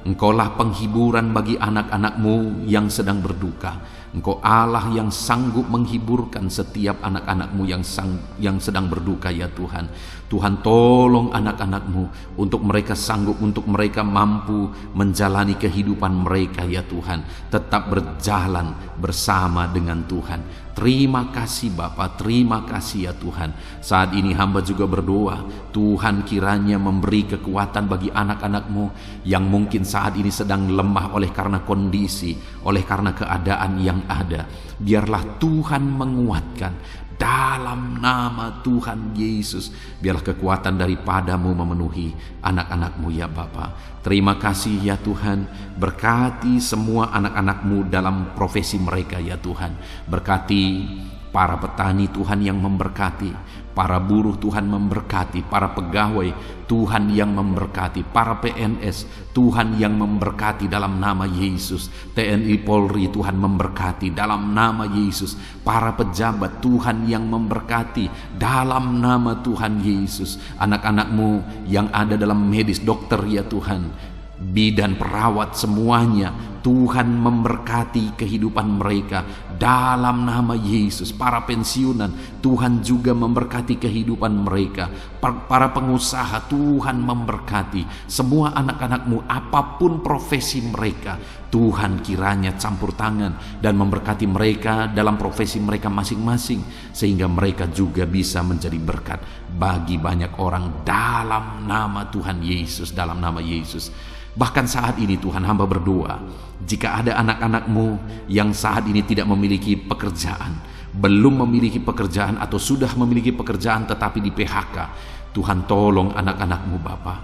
Engkaulah penghiburan bagi anak-anak-Mu yang sedang berduka. Engkau Allah yang sanggup menghiburkan setiap anak-anak-Mu yang sedang berduka ya Tuhan. Tuhan tolong anak-anak-Mu untuk mereka sanggup, untuk mereka mampu menjalani kehidupan mereka ya Tuhan, tetap berjalan bersama dengan Tuhan. Terima kasih Bapa, terima kasih ya Tuhan. Saat ini hamba juga berdoa, Tuhan kiranya memberi kekuatan bagi anak-anak-Mu yang mungkin saat ini sedang lemah oleh karena kondisi, oleh karena keadaan yang yang ada. Biarlah Tuhan menguatkan dalam nama Tuhan Yesus. Biarlah kekuatan daripadamu memenuhi anak-anakmu ya Bapa. Terima kasih ya Tuhan. Berkati semua anak-anakmu dalam profesi mereka ya Tuhan. Berkati para petani Tuhan yang memberkati, para buruh Tuhan memberkati, para pegawai Tuhan yang memberkati, para PNS Tuhan yang memberkati dalam nama Yesus. TNI Polri Tuhan memberkati dalam nama Yesus. Para pejabat Tuhan yang memberkati dalam nama Tuhan Yesus. Anak-anakmu yang ada dalam medis, dokter ya Tuhan, bidan, perawat, semuanya Tuhan memberkati kehidupan mereka dalam nama Yesus. Para pensiunan Tuhan juga memberkati kehidupan mereka. Para pengusaha Tuhan memberkati. Semua anak-anakmu apapun profesi mereka, Tuhan kiranya campur tangan dan memberkati mereka dalam profesi mereka masing-masing, sehingga mereka juga bisa menjadi berkat bagi banyak orang dalam nama Tuhan Yesus, dalam nama Yesus. Bahkan saat ini Tuhan, hamba berdoa, jika ada anak-anakmu yang saat ini tidak memiliki pekerjaan, belum memiliki pekerjaan atau sudah memiliki pekerjaan tetapi di PHK, Tuhan tolong anak-anakmu Bapa.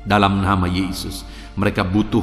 Dalam nama Yesus, mereka butuh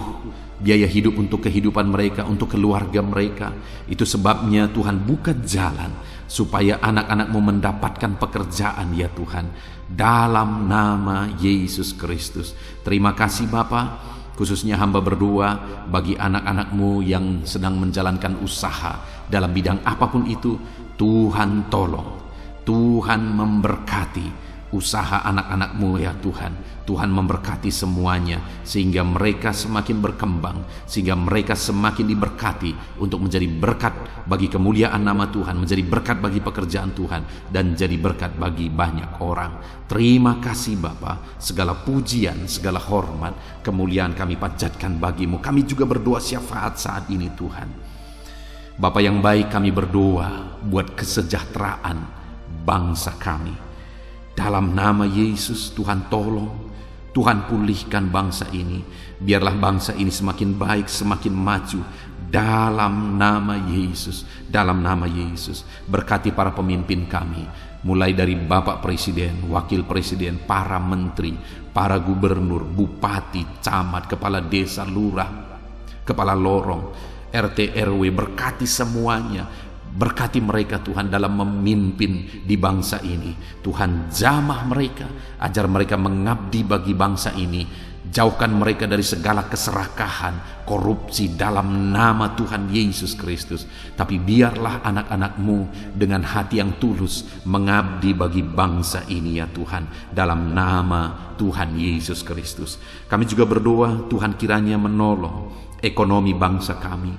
biaya hidup untuk kehidupan mereka, untuk keluarga mereka. Itu sebabnya Tuhan buka jalan supaya anak-anakmu mendapatkan pekerjaan ya Tuhan, dalam nama Yesus Kristus. Terima kasih Bapa. Khususnya hamba berdoa bagi anak-anakmu yang sedang menjalankan usaha dalam bidang apapun itu. Tuhan tolong, Tuhan memberkati usaha anak-anakmu ya Tuhan. Tuhan memberkati semuanya sehingga mereka semakin berkembang, sehingga mereka semakin diberkati untuk menjadi berkat bagi kemuliaan nama Tuhan, menjadi berkat bagi pekerjaan Tuhan, dan jadi berkat bagi banyak orang. Terima kasih Bapa. Segala pujian, segala hormat, kemuliaan kami panjatkan bagimu. Kami juga berdoa syafaat saat ini Tuhan. Bapa yang baik, kami berdoa buat kesejahteraan bangsa kami. Dalam nama Yesus, Tuhan tolong, Tuhan pulihkan bangsa ini. Biarlah bangsa ini semakin baik, semakin maju. Dalam nama Yesus, dalam nama Yesus. Berkati para pemimpin kami, mulai dari Bapak Presiden, Wakil Presiden, para menteri, para gubernur, bupati, camat, kepala desa, lurah, kepala lorong, RT RW. Berkati semuanya. Berkati mereka Tuhan dalam memimpin di bangsa ini. Tuhan jamah mereka, ajar mereka mengabdi bagi bangsa ini. Jauhkan mereka dari segala keserakahan, korupsi dalam nama Tuhan Yesus Kristus. Tapi biarlah anak-anakmu dengan hati yang tulus mengabdi bagi bangsa ini ya Tuhan, dalam nama Tuhan Yesus Kristus. Kami juga berdoa Tuhan kiranya menolong ekonomi bangsa kami,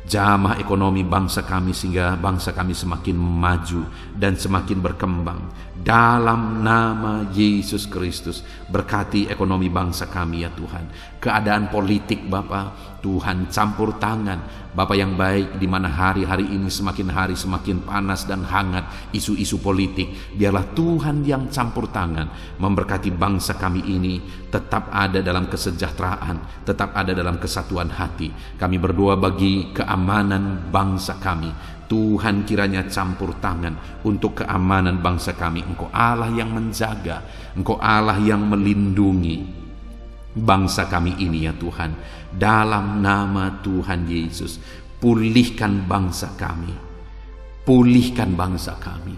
jamah ekonomi bangsa kami, sehingga bangsa kami semakin maju dan semakin berkembang dalam nama Yesus Kristus. Berkati ekonomi bangsa kami ya Tuhan. Keadaan politik Bapa, Tuhan campur tangan Bapa yang baik, di mana hari-hari ini semakin hari semakin panas dan hangat isu-isu politik. Biarlah Tuhan yang campur tangan memberkati bangsa kami ini tetap ada dalam kesejahteraan, tetap ada dalam kesatuan hati. Kami berdoa bagi keamanan bangsa kami. Tuhan kiranya campur tangan untuk keamanan bangsa kami. Engkau Allah yang menjaga, Engkau Allah yang melindungi bangsa kami ini ya Tuhan. Dalam nama Tuhan Yesus, pulihkan bangsa kami, pulihkan bangsa kami.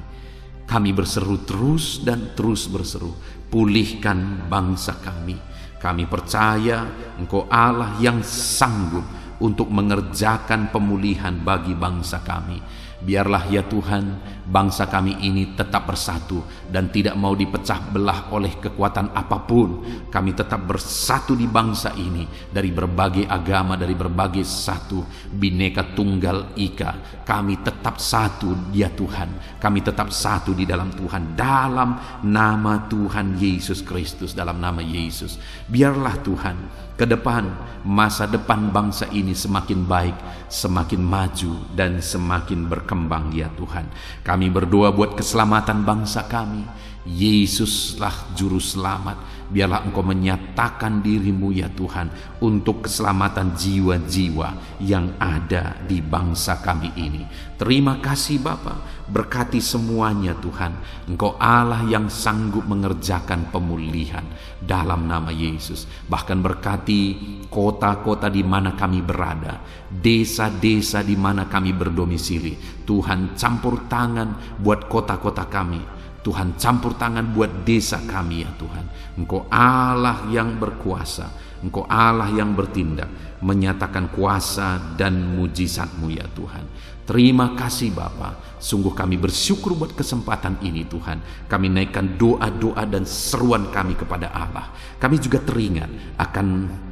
Kami berseru terus dan terus berseru, pulihkan bangsa kami. Kami percaya Engkau Allah yang sanggup untuk mengerjakan pemulihan bagi bangsa kami. Biarlah ya Tuhan, bangsa kami ini tetap bersatu dan tidak mau dipecah belah oleh kekuatan apapun. Kami tetap bersatu di bangsa ini, dari berbagai agama, dari berbagai satu, Bhinneka Tunggal Ika. Kami tetap satu ya Tuhan. Kami tetap satu di dalam Tuhan, dalam nama Tuhan Yesus Kristus, dalam nama Yesus. Biarlah Tuhan, ke depan, masa depan bangsa ini semakin baik, semakin maju dan semakin berkembang ya Tuhan. Kami berdoa buat keselamatan bangsa kami. Yesuslah Juru Selamat. Biarlah Engkau menyatakan dirimu ya Tuhan untuk keselamatan jiwa-jiwa yang ada di bangsa kami ini. Terima kasih Bapa, berkati semuanya Tuhan. Engkau Allah yang sanggup mengerjakan pemulihan dalam nama Yesus. Bahkan berkati kota-kota di mana kami berada, desa-desa di mana kami berdomisili. Tuhan campur tangan buat kota-kota kami. Tuhan campur tangan buat desa kami ya Tuhan. Engkau Allah yang berkuasa, Engkau Allah yang bertindak, menyatakan kuasa dan mujizat-Mu ya Tuhan. Terima kasih Bapa, sungguh kami bersyukur buat kesempatan ini Tuhan. Kami naikkan doa-doa dan seruan kami kepada Allah. Kami juga teringat akan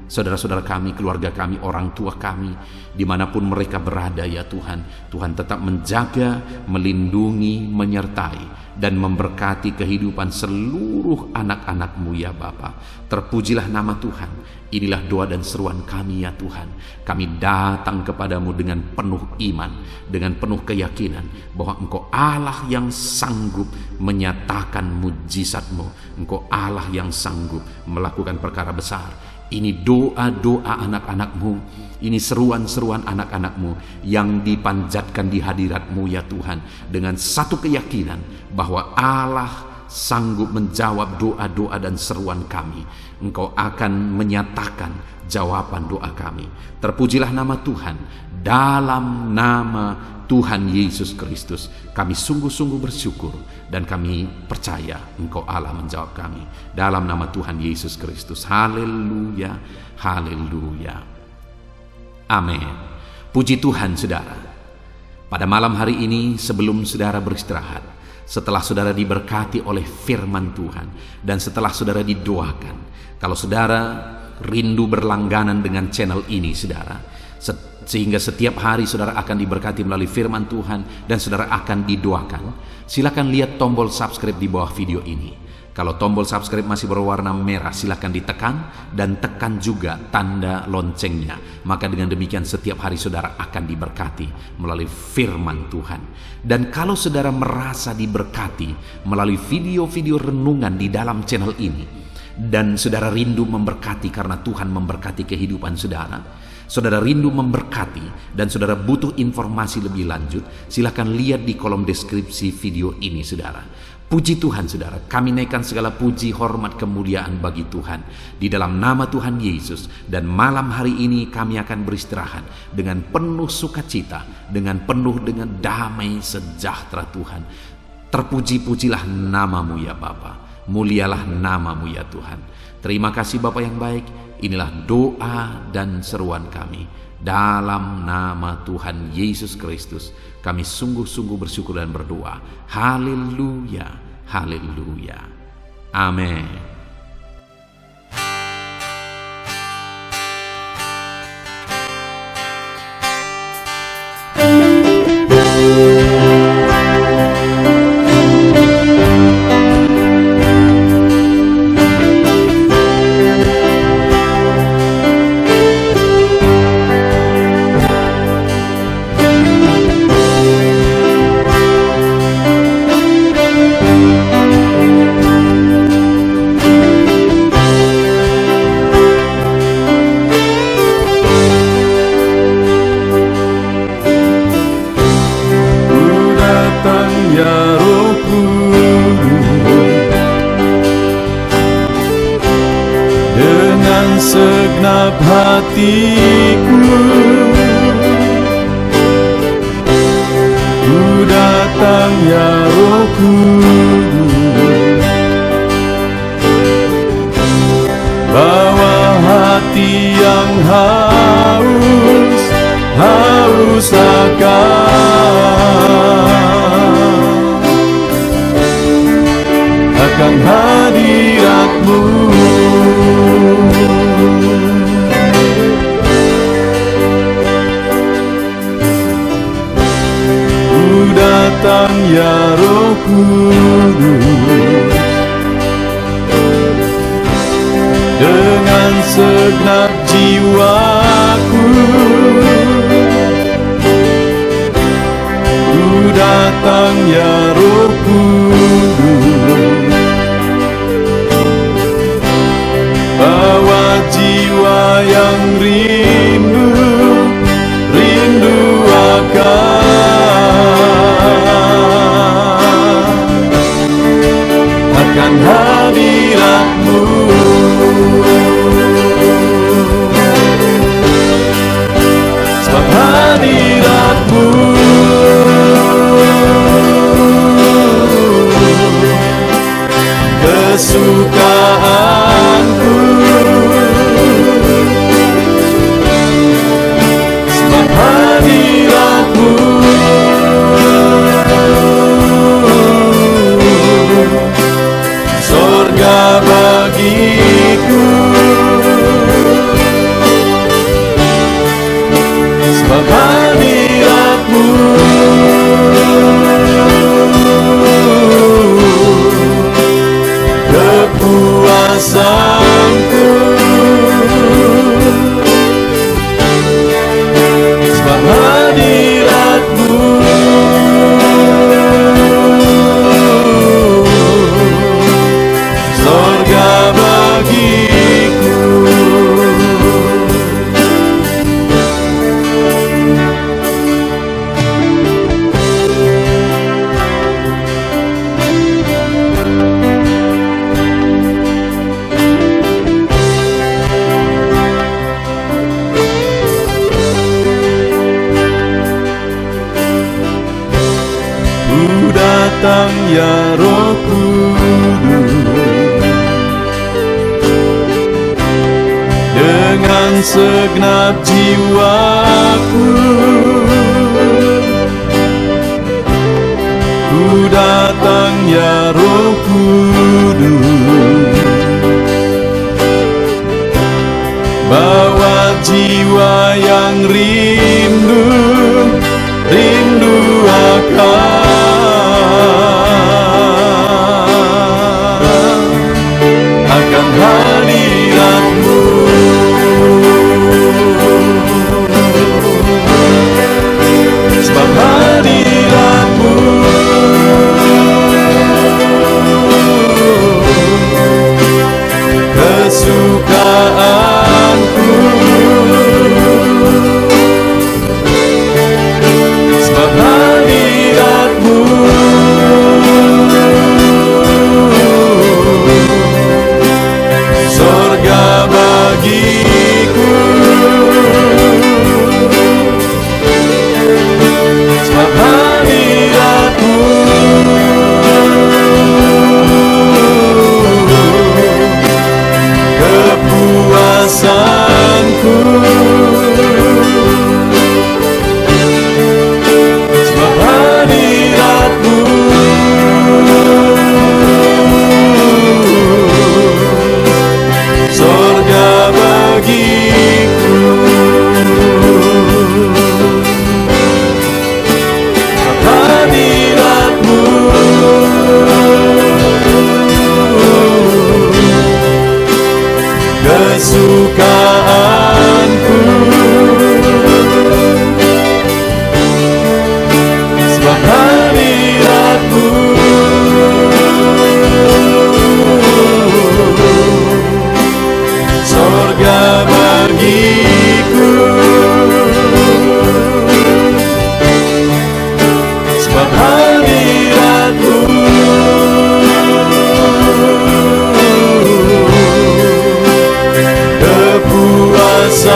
saudara-saudara kami, keluarga kami, orang tua kami, dimanapun mereka berada ya Tuhan. Tuhan tetap menjaga, melindungi, menyertai, dan memberkati kehidupan seluruh anak-anak-Mu ya Bapa. Terpujilah nama Tuhan. Inilah doa dan seruan kami ya Tuhan. Kami datang kepadamu dengan penuh iman, dengan penuh keyakinan bahwa Engkau Allah yang sanggup menyatakan mujizat-Mu. Engkau Allah yang sanggup melakukan perkara besar. Ini doa-doa anak-anak-Mu, ini seruan-seruan anak-anak-Mu yang dipanjatkan di hadirat-Mu ya Tuhan, dengan satu keyakinan bahwa Allah sanggup menjawab doa-doa dan seruan kami. Engkau akan menyatakan jawaban doa kami. Terpujilah nama Tuhan. Dalam nama Tuhan Yesus Kristus kami sungguh-sungguh bersyukur, dan kami percaya Engkau Allah menjawab kami. Dalam nama Tuhan Yesus Kristus. Haleluya, haleluya, amin. Puji Tuhan saudara. Pada malam hari ini sebelum saudara beristirahat, setelah saudara diberkati oleh firman Tuhan, dan setelah saudara didoakan, kalau saudara rindu berlangganan dengan channel ini saudara, sehingga setiap hari saudara akan diberkati melalui firman Tuhan dan saudara akan didoakan, silakan lihat tombol subscribe di bawah video ini. Kalau tombol subscribe masih berwarna merah, silakan ditekan dan tekan juga tanda loncengnya. Maka dengan demikian setiap hari saudara akan diberkati melalui firman Tuhan. Dan kalau saudara merasa diberkati melalui video-video renungan di dalam channel ini, dan saudara rindu memberkati karena Tuhan memberkati kehidupan saudara, saudara rindu memberkati dan saudara butuh informasi lebih lanjut, silakan lihat di kolom deskripsi video ini saudara. Puji Tuhan saudara, kami naikkan segala puji, hormat, kemuliaan bagi Tuhan di dalam nama Tuhan Yesus. Dan malam hari ini kami akan beristirahat dengan penuh sukacita, dengan penuh dengan damai sejahtera Tuhan. Terpuji-pujilah namamu ya Bapa, mulialah namamu ya Tuhan. Terima kasih Bapa yang baik. Inilah doa dan seruan kami. Dalam nama Tuhan Yesus Kristus kami sungguh-sungguh bersyukur dan berdoa. Haleluya, haleluya, amin. Segenap hatiku ku datang ya Roh Kudus, bawa hati yang haus akan hadirat-Mu. Datang ya Roh Kudus, dengan segenap jiwaku ku datang ya Roh Kudus, datang ya Roh Kudus, dengan segenap jiwaku ku datang ya Roh Kudus, bawa jiwa yang rindu akan hadirat-Mu. Sebab hadirat-Mu kesukaanku, sebab hadirat-Mu sorga bagiku, sebab hadirat-Mu kepuasanku, sebab hadirat-Mu sorga bagiku, sebab hadirat-Mu kesukaanku, sebab hadirat-Mu sorga bagiku, sebab hadirat-Mu kepuasanku,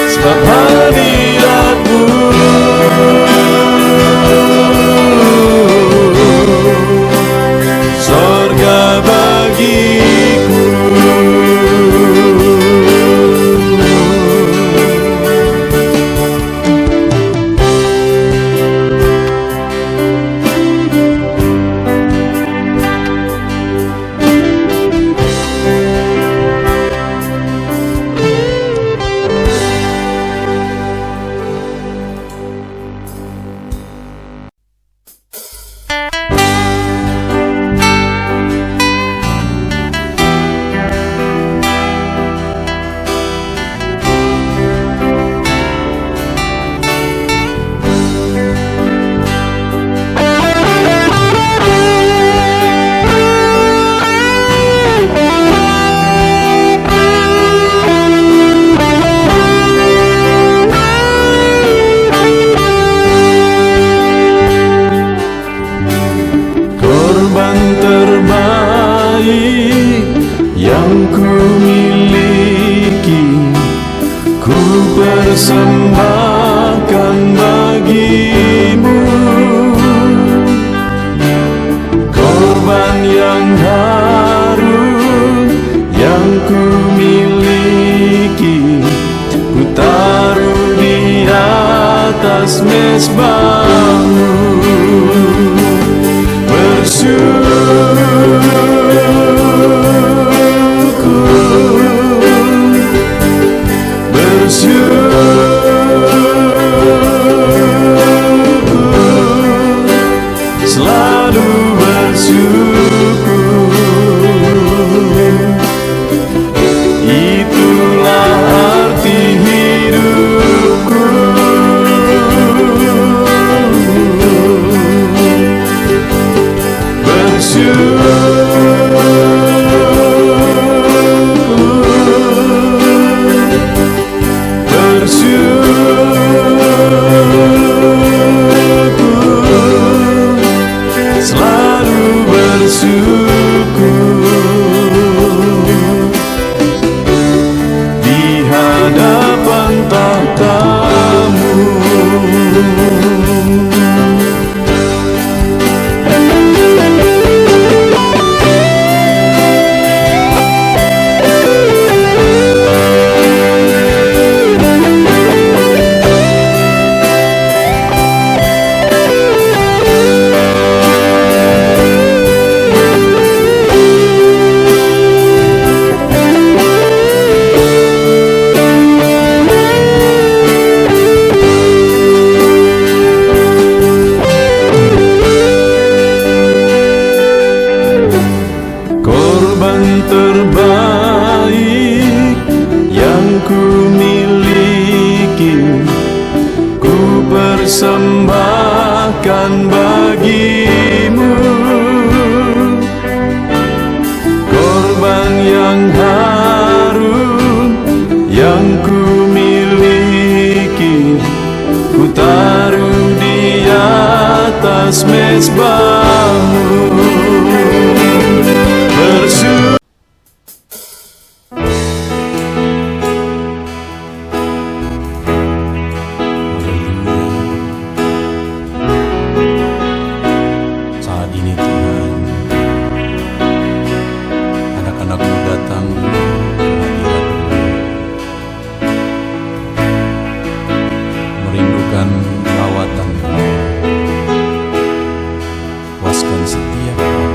sebab hadirat-Mu sorga bagiku. Korban terbaik yang ku miliki, ku persembahkan bagi-Mu. Korban yang harum yang ku miliki, ku taruh di atas mezbah-Mu. Selalu bersyukur, itulah arti hidupku. Bersyukur terbaik yang ku miliki, ku persembahkan bagimu. Korban yang harum yang ku miliki, ku taruh di atas mezbahmu. Saat ini Tuhan, anak-anak-Mu datang ke hadirat-Mu, merindukan lawatan-Mu. Puaskan setiap kami.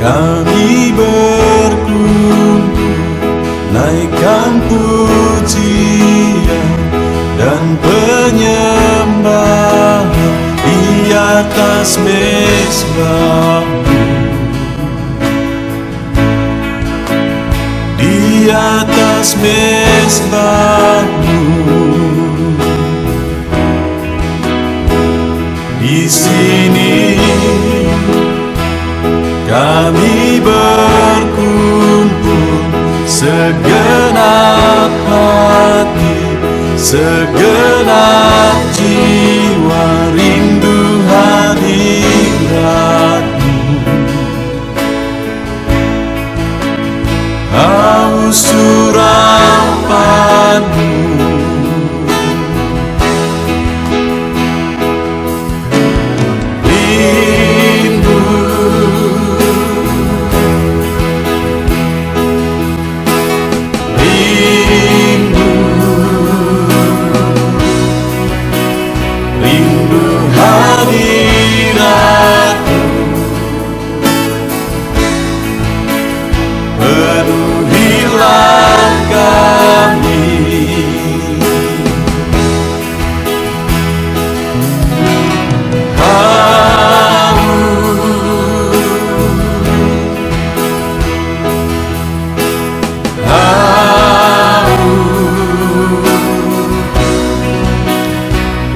Kami berkumpul, naikkan pujian dan penyembahan di atas mezbah-Mu, di atas mezbah-Mu. Di sini kami berkumpul, segenap hati, segenap jiwa, rindu hadirat-Mu. Haus urapan-Mu, penuhilah kami.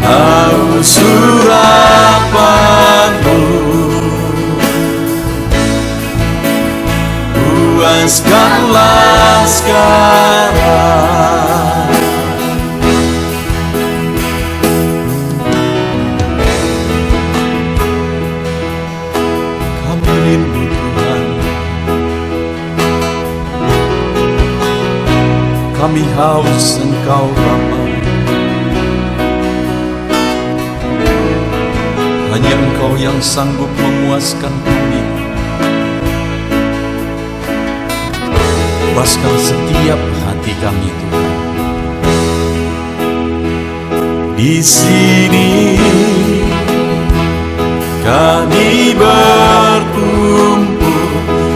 Haus urapan-Mu, puaskanlah sekarang. Kami rindu Tuhan, kami haus Engkau Bapa. Hanya Engkau yang sanggup memuaskan kami. Puaskan setiap hati kami Tuhan. Di sini kami berkumpul,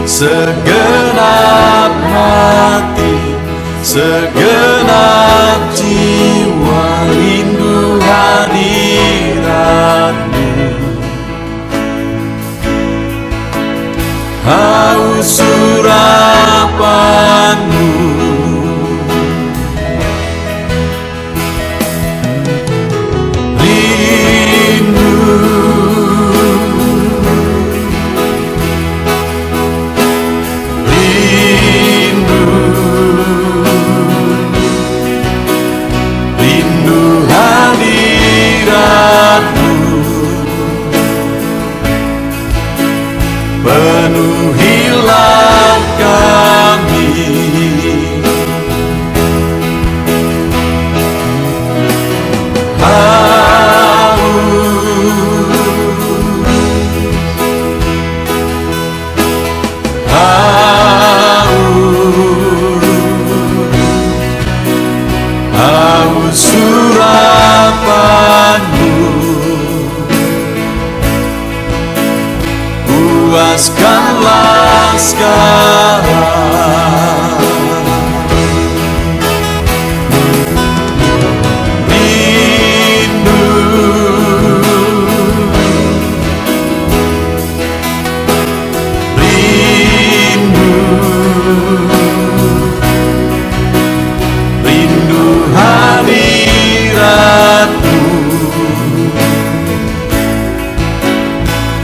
segenap hati, segenap jiwa, rindu hadirat-Mu. Haus urapan-Mu, rindu, rindu, rindu hadirat-Mu. Penuhilah kami. Haus puaskanlah sekarang. Rindu, rindu, rindu hadirat-Mu.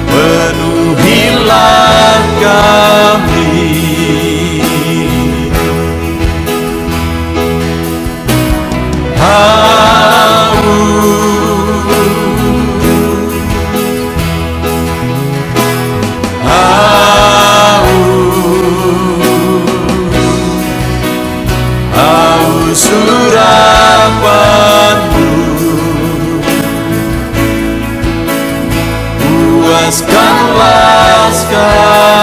Penuhilah kami. Haus urapan-Mu, puaskanlah sekarang.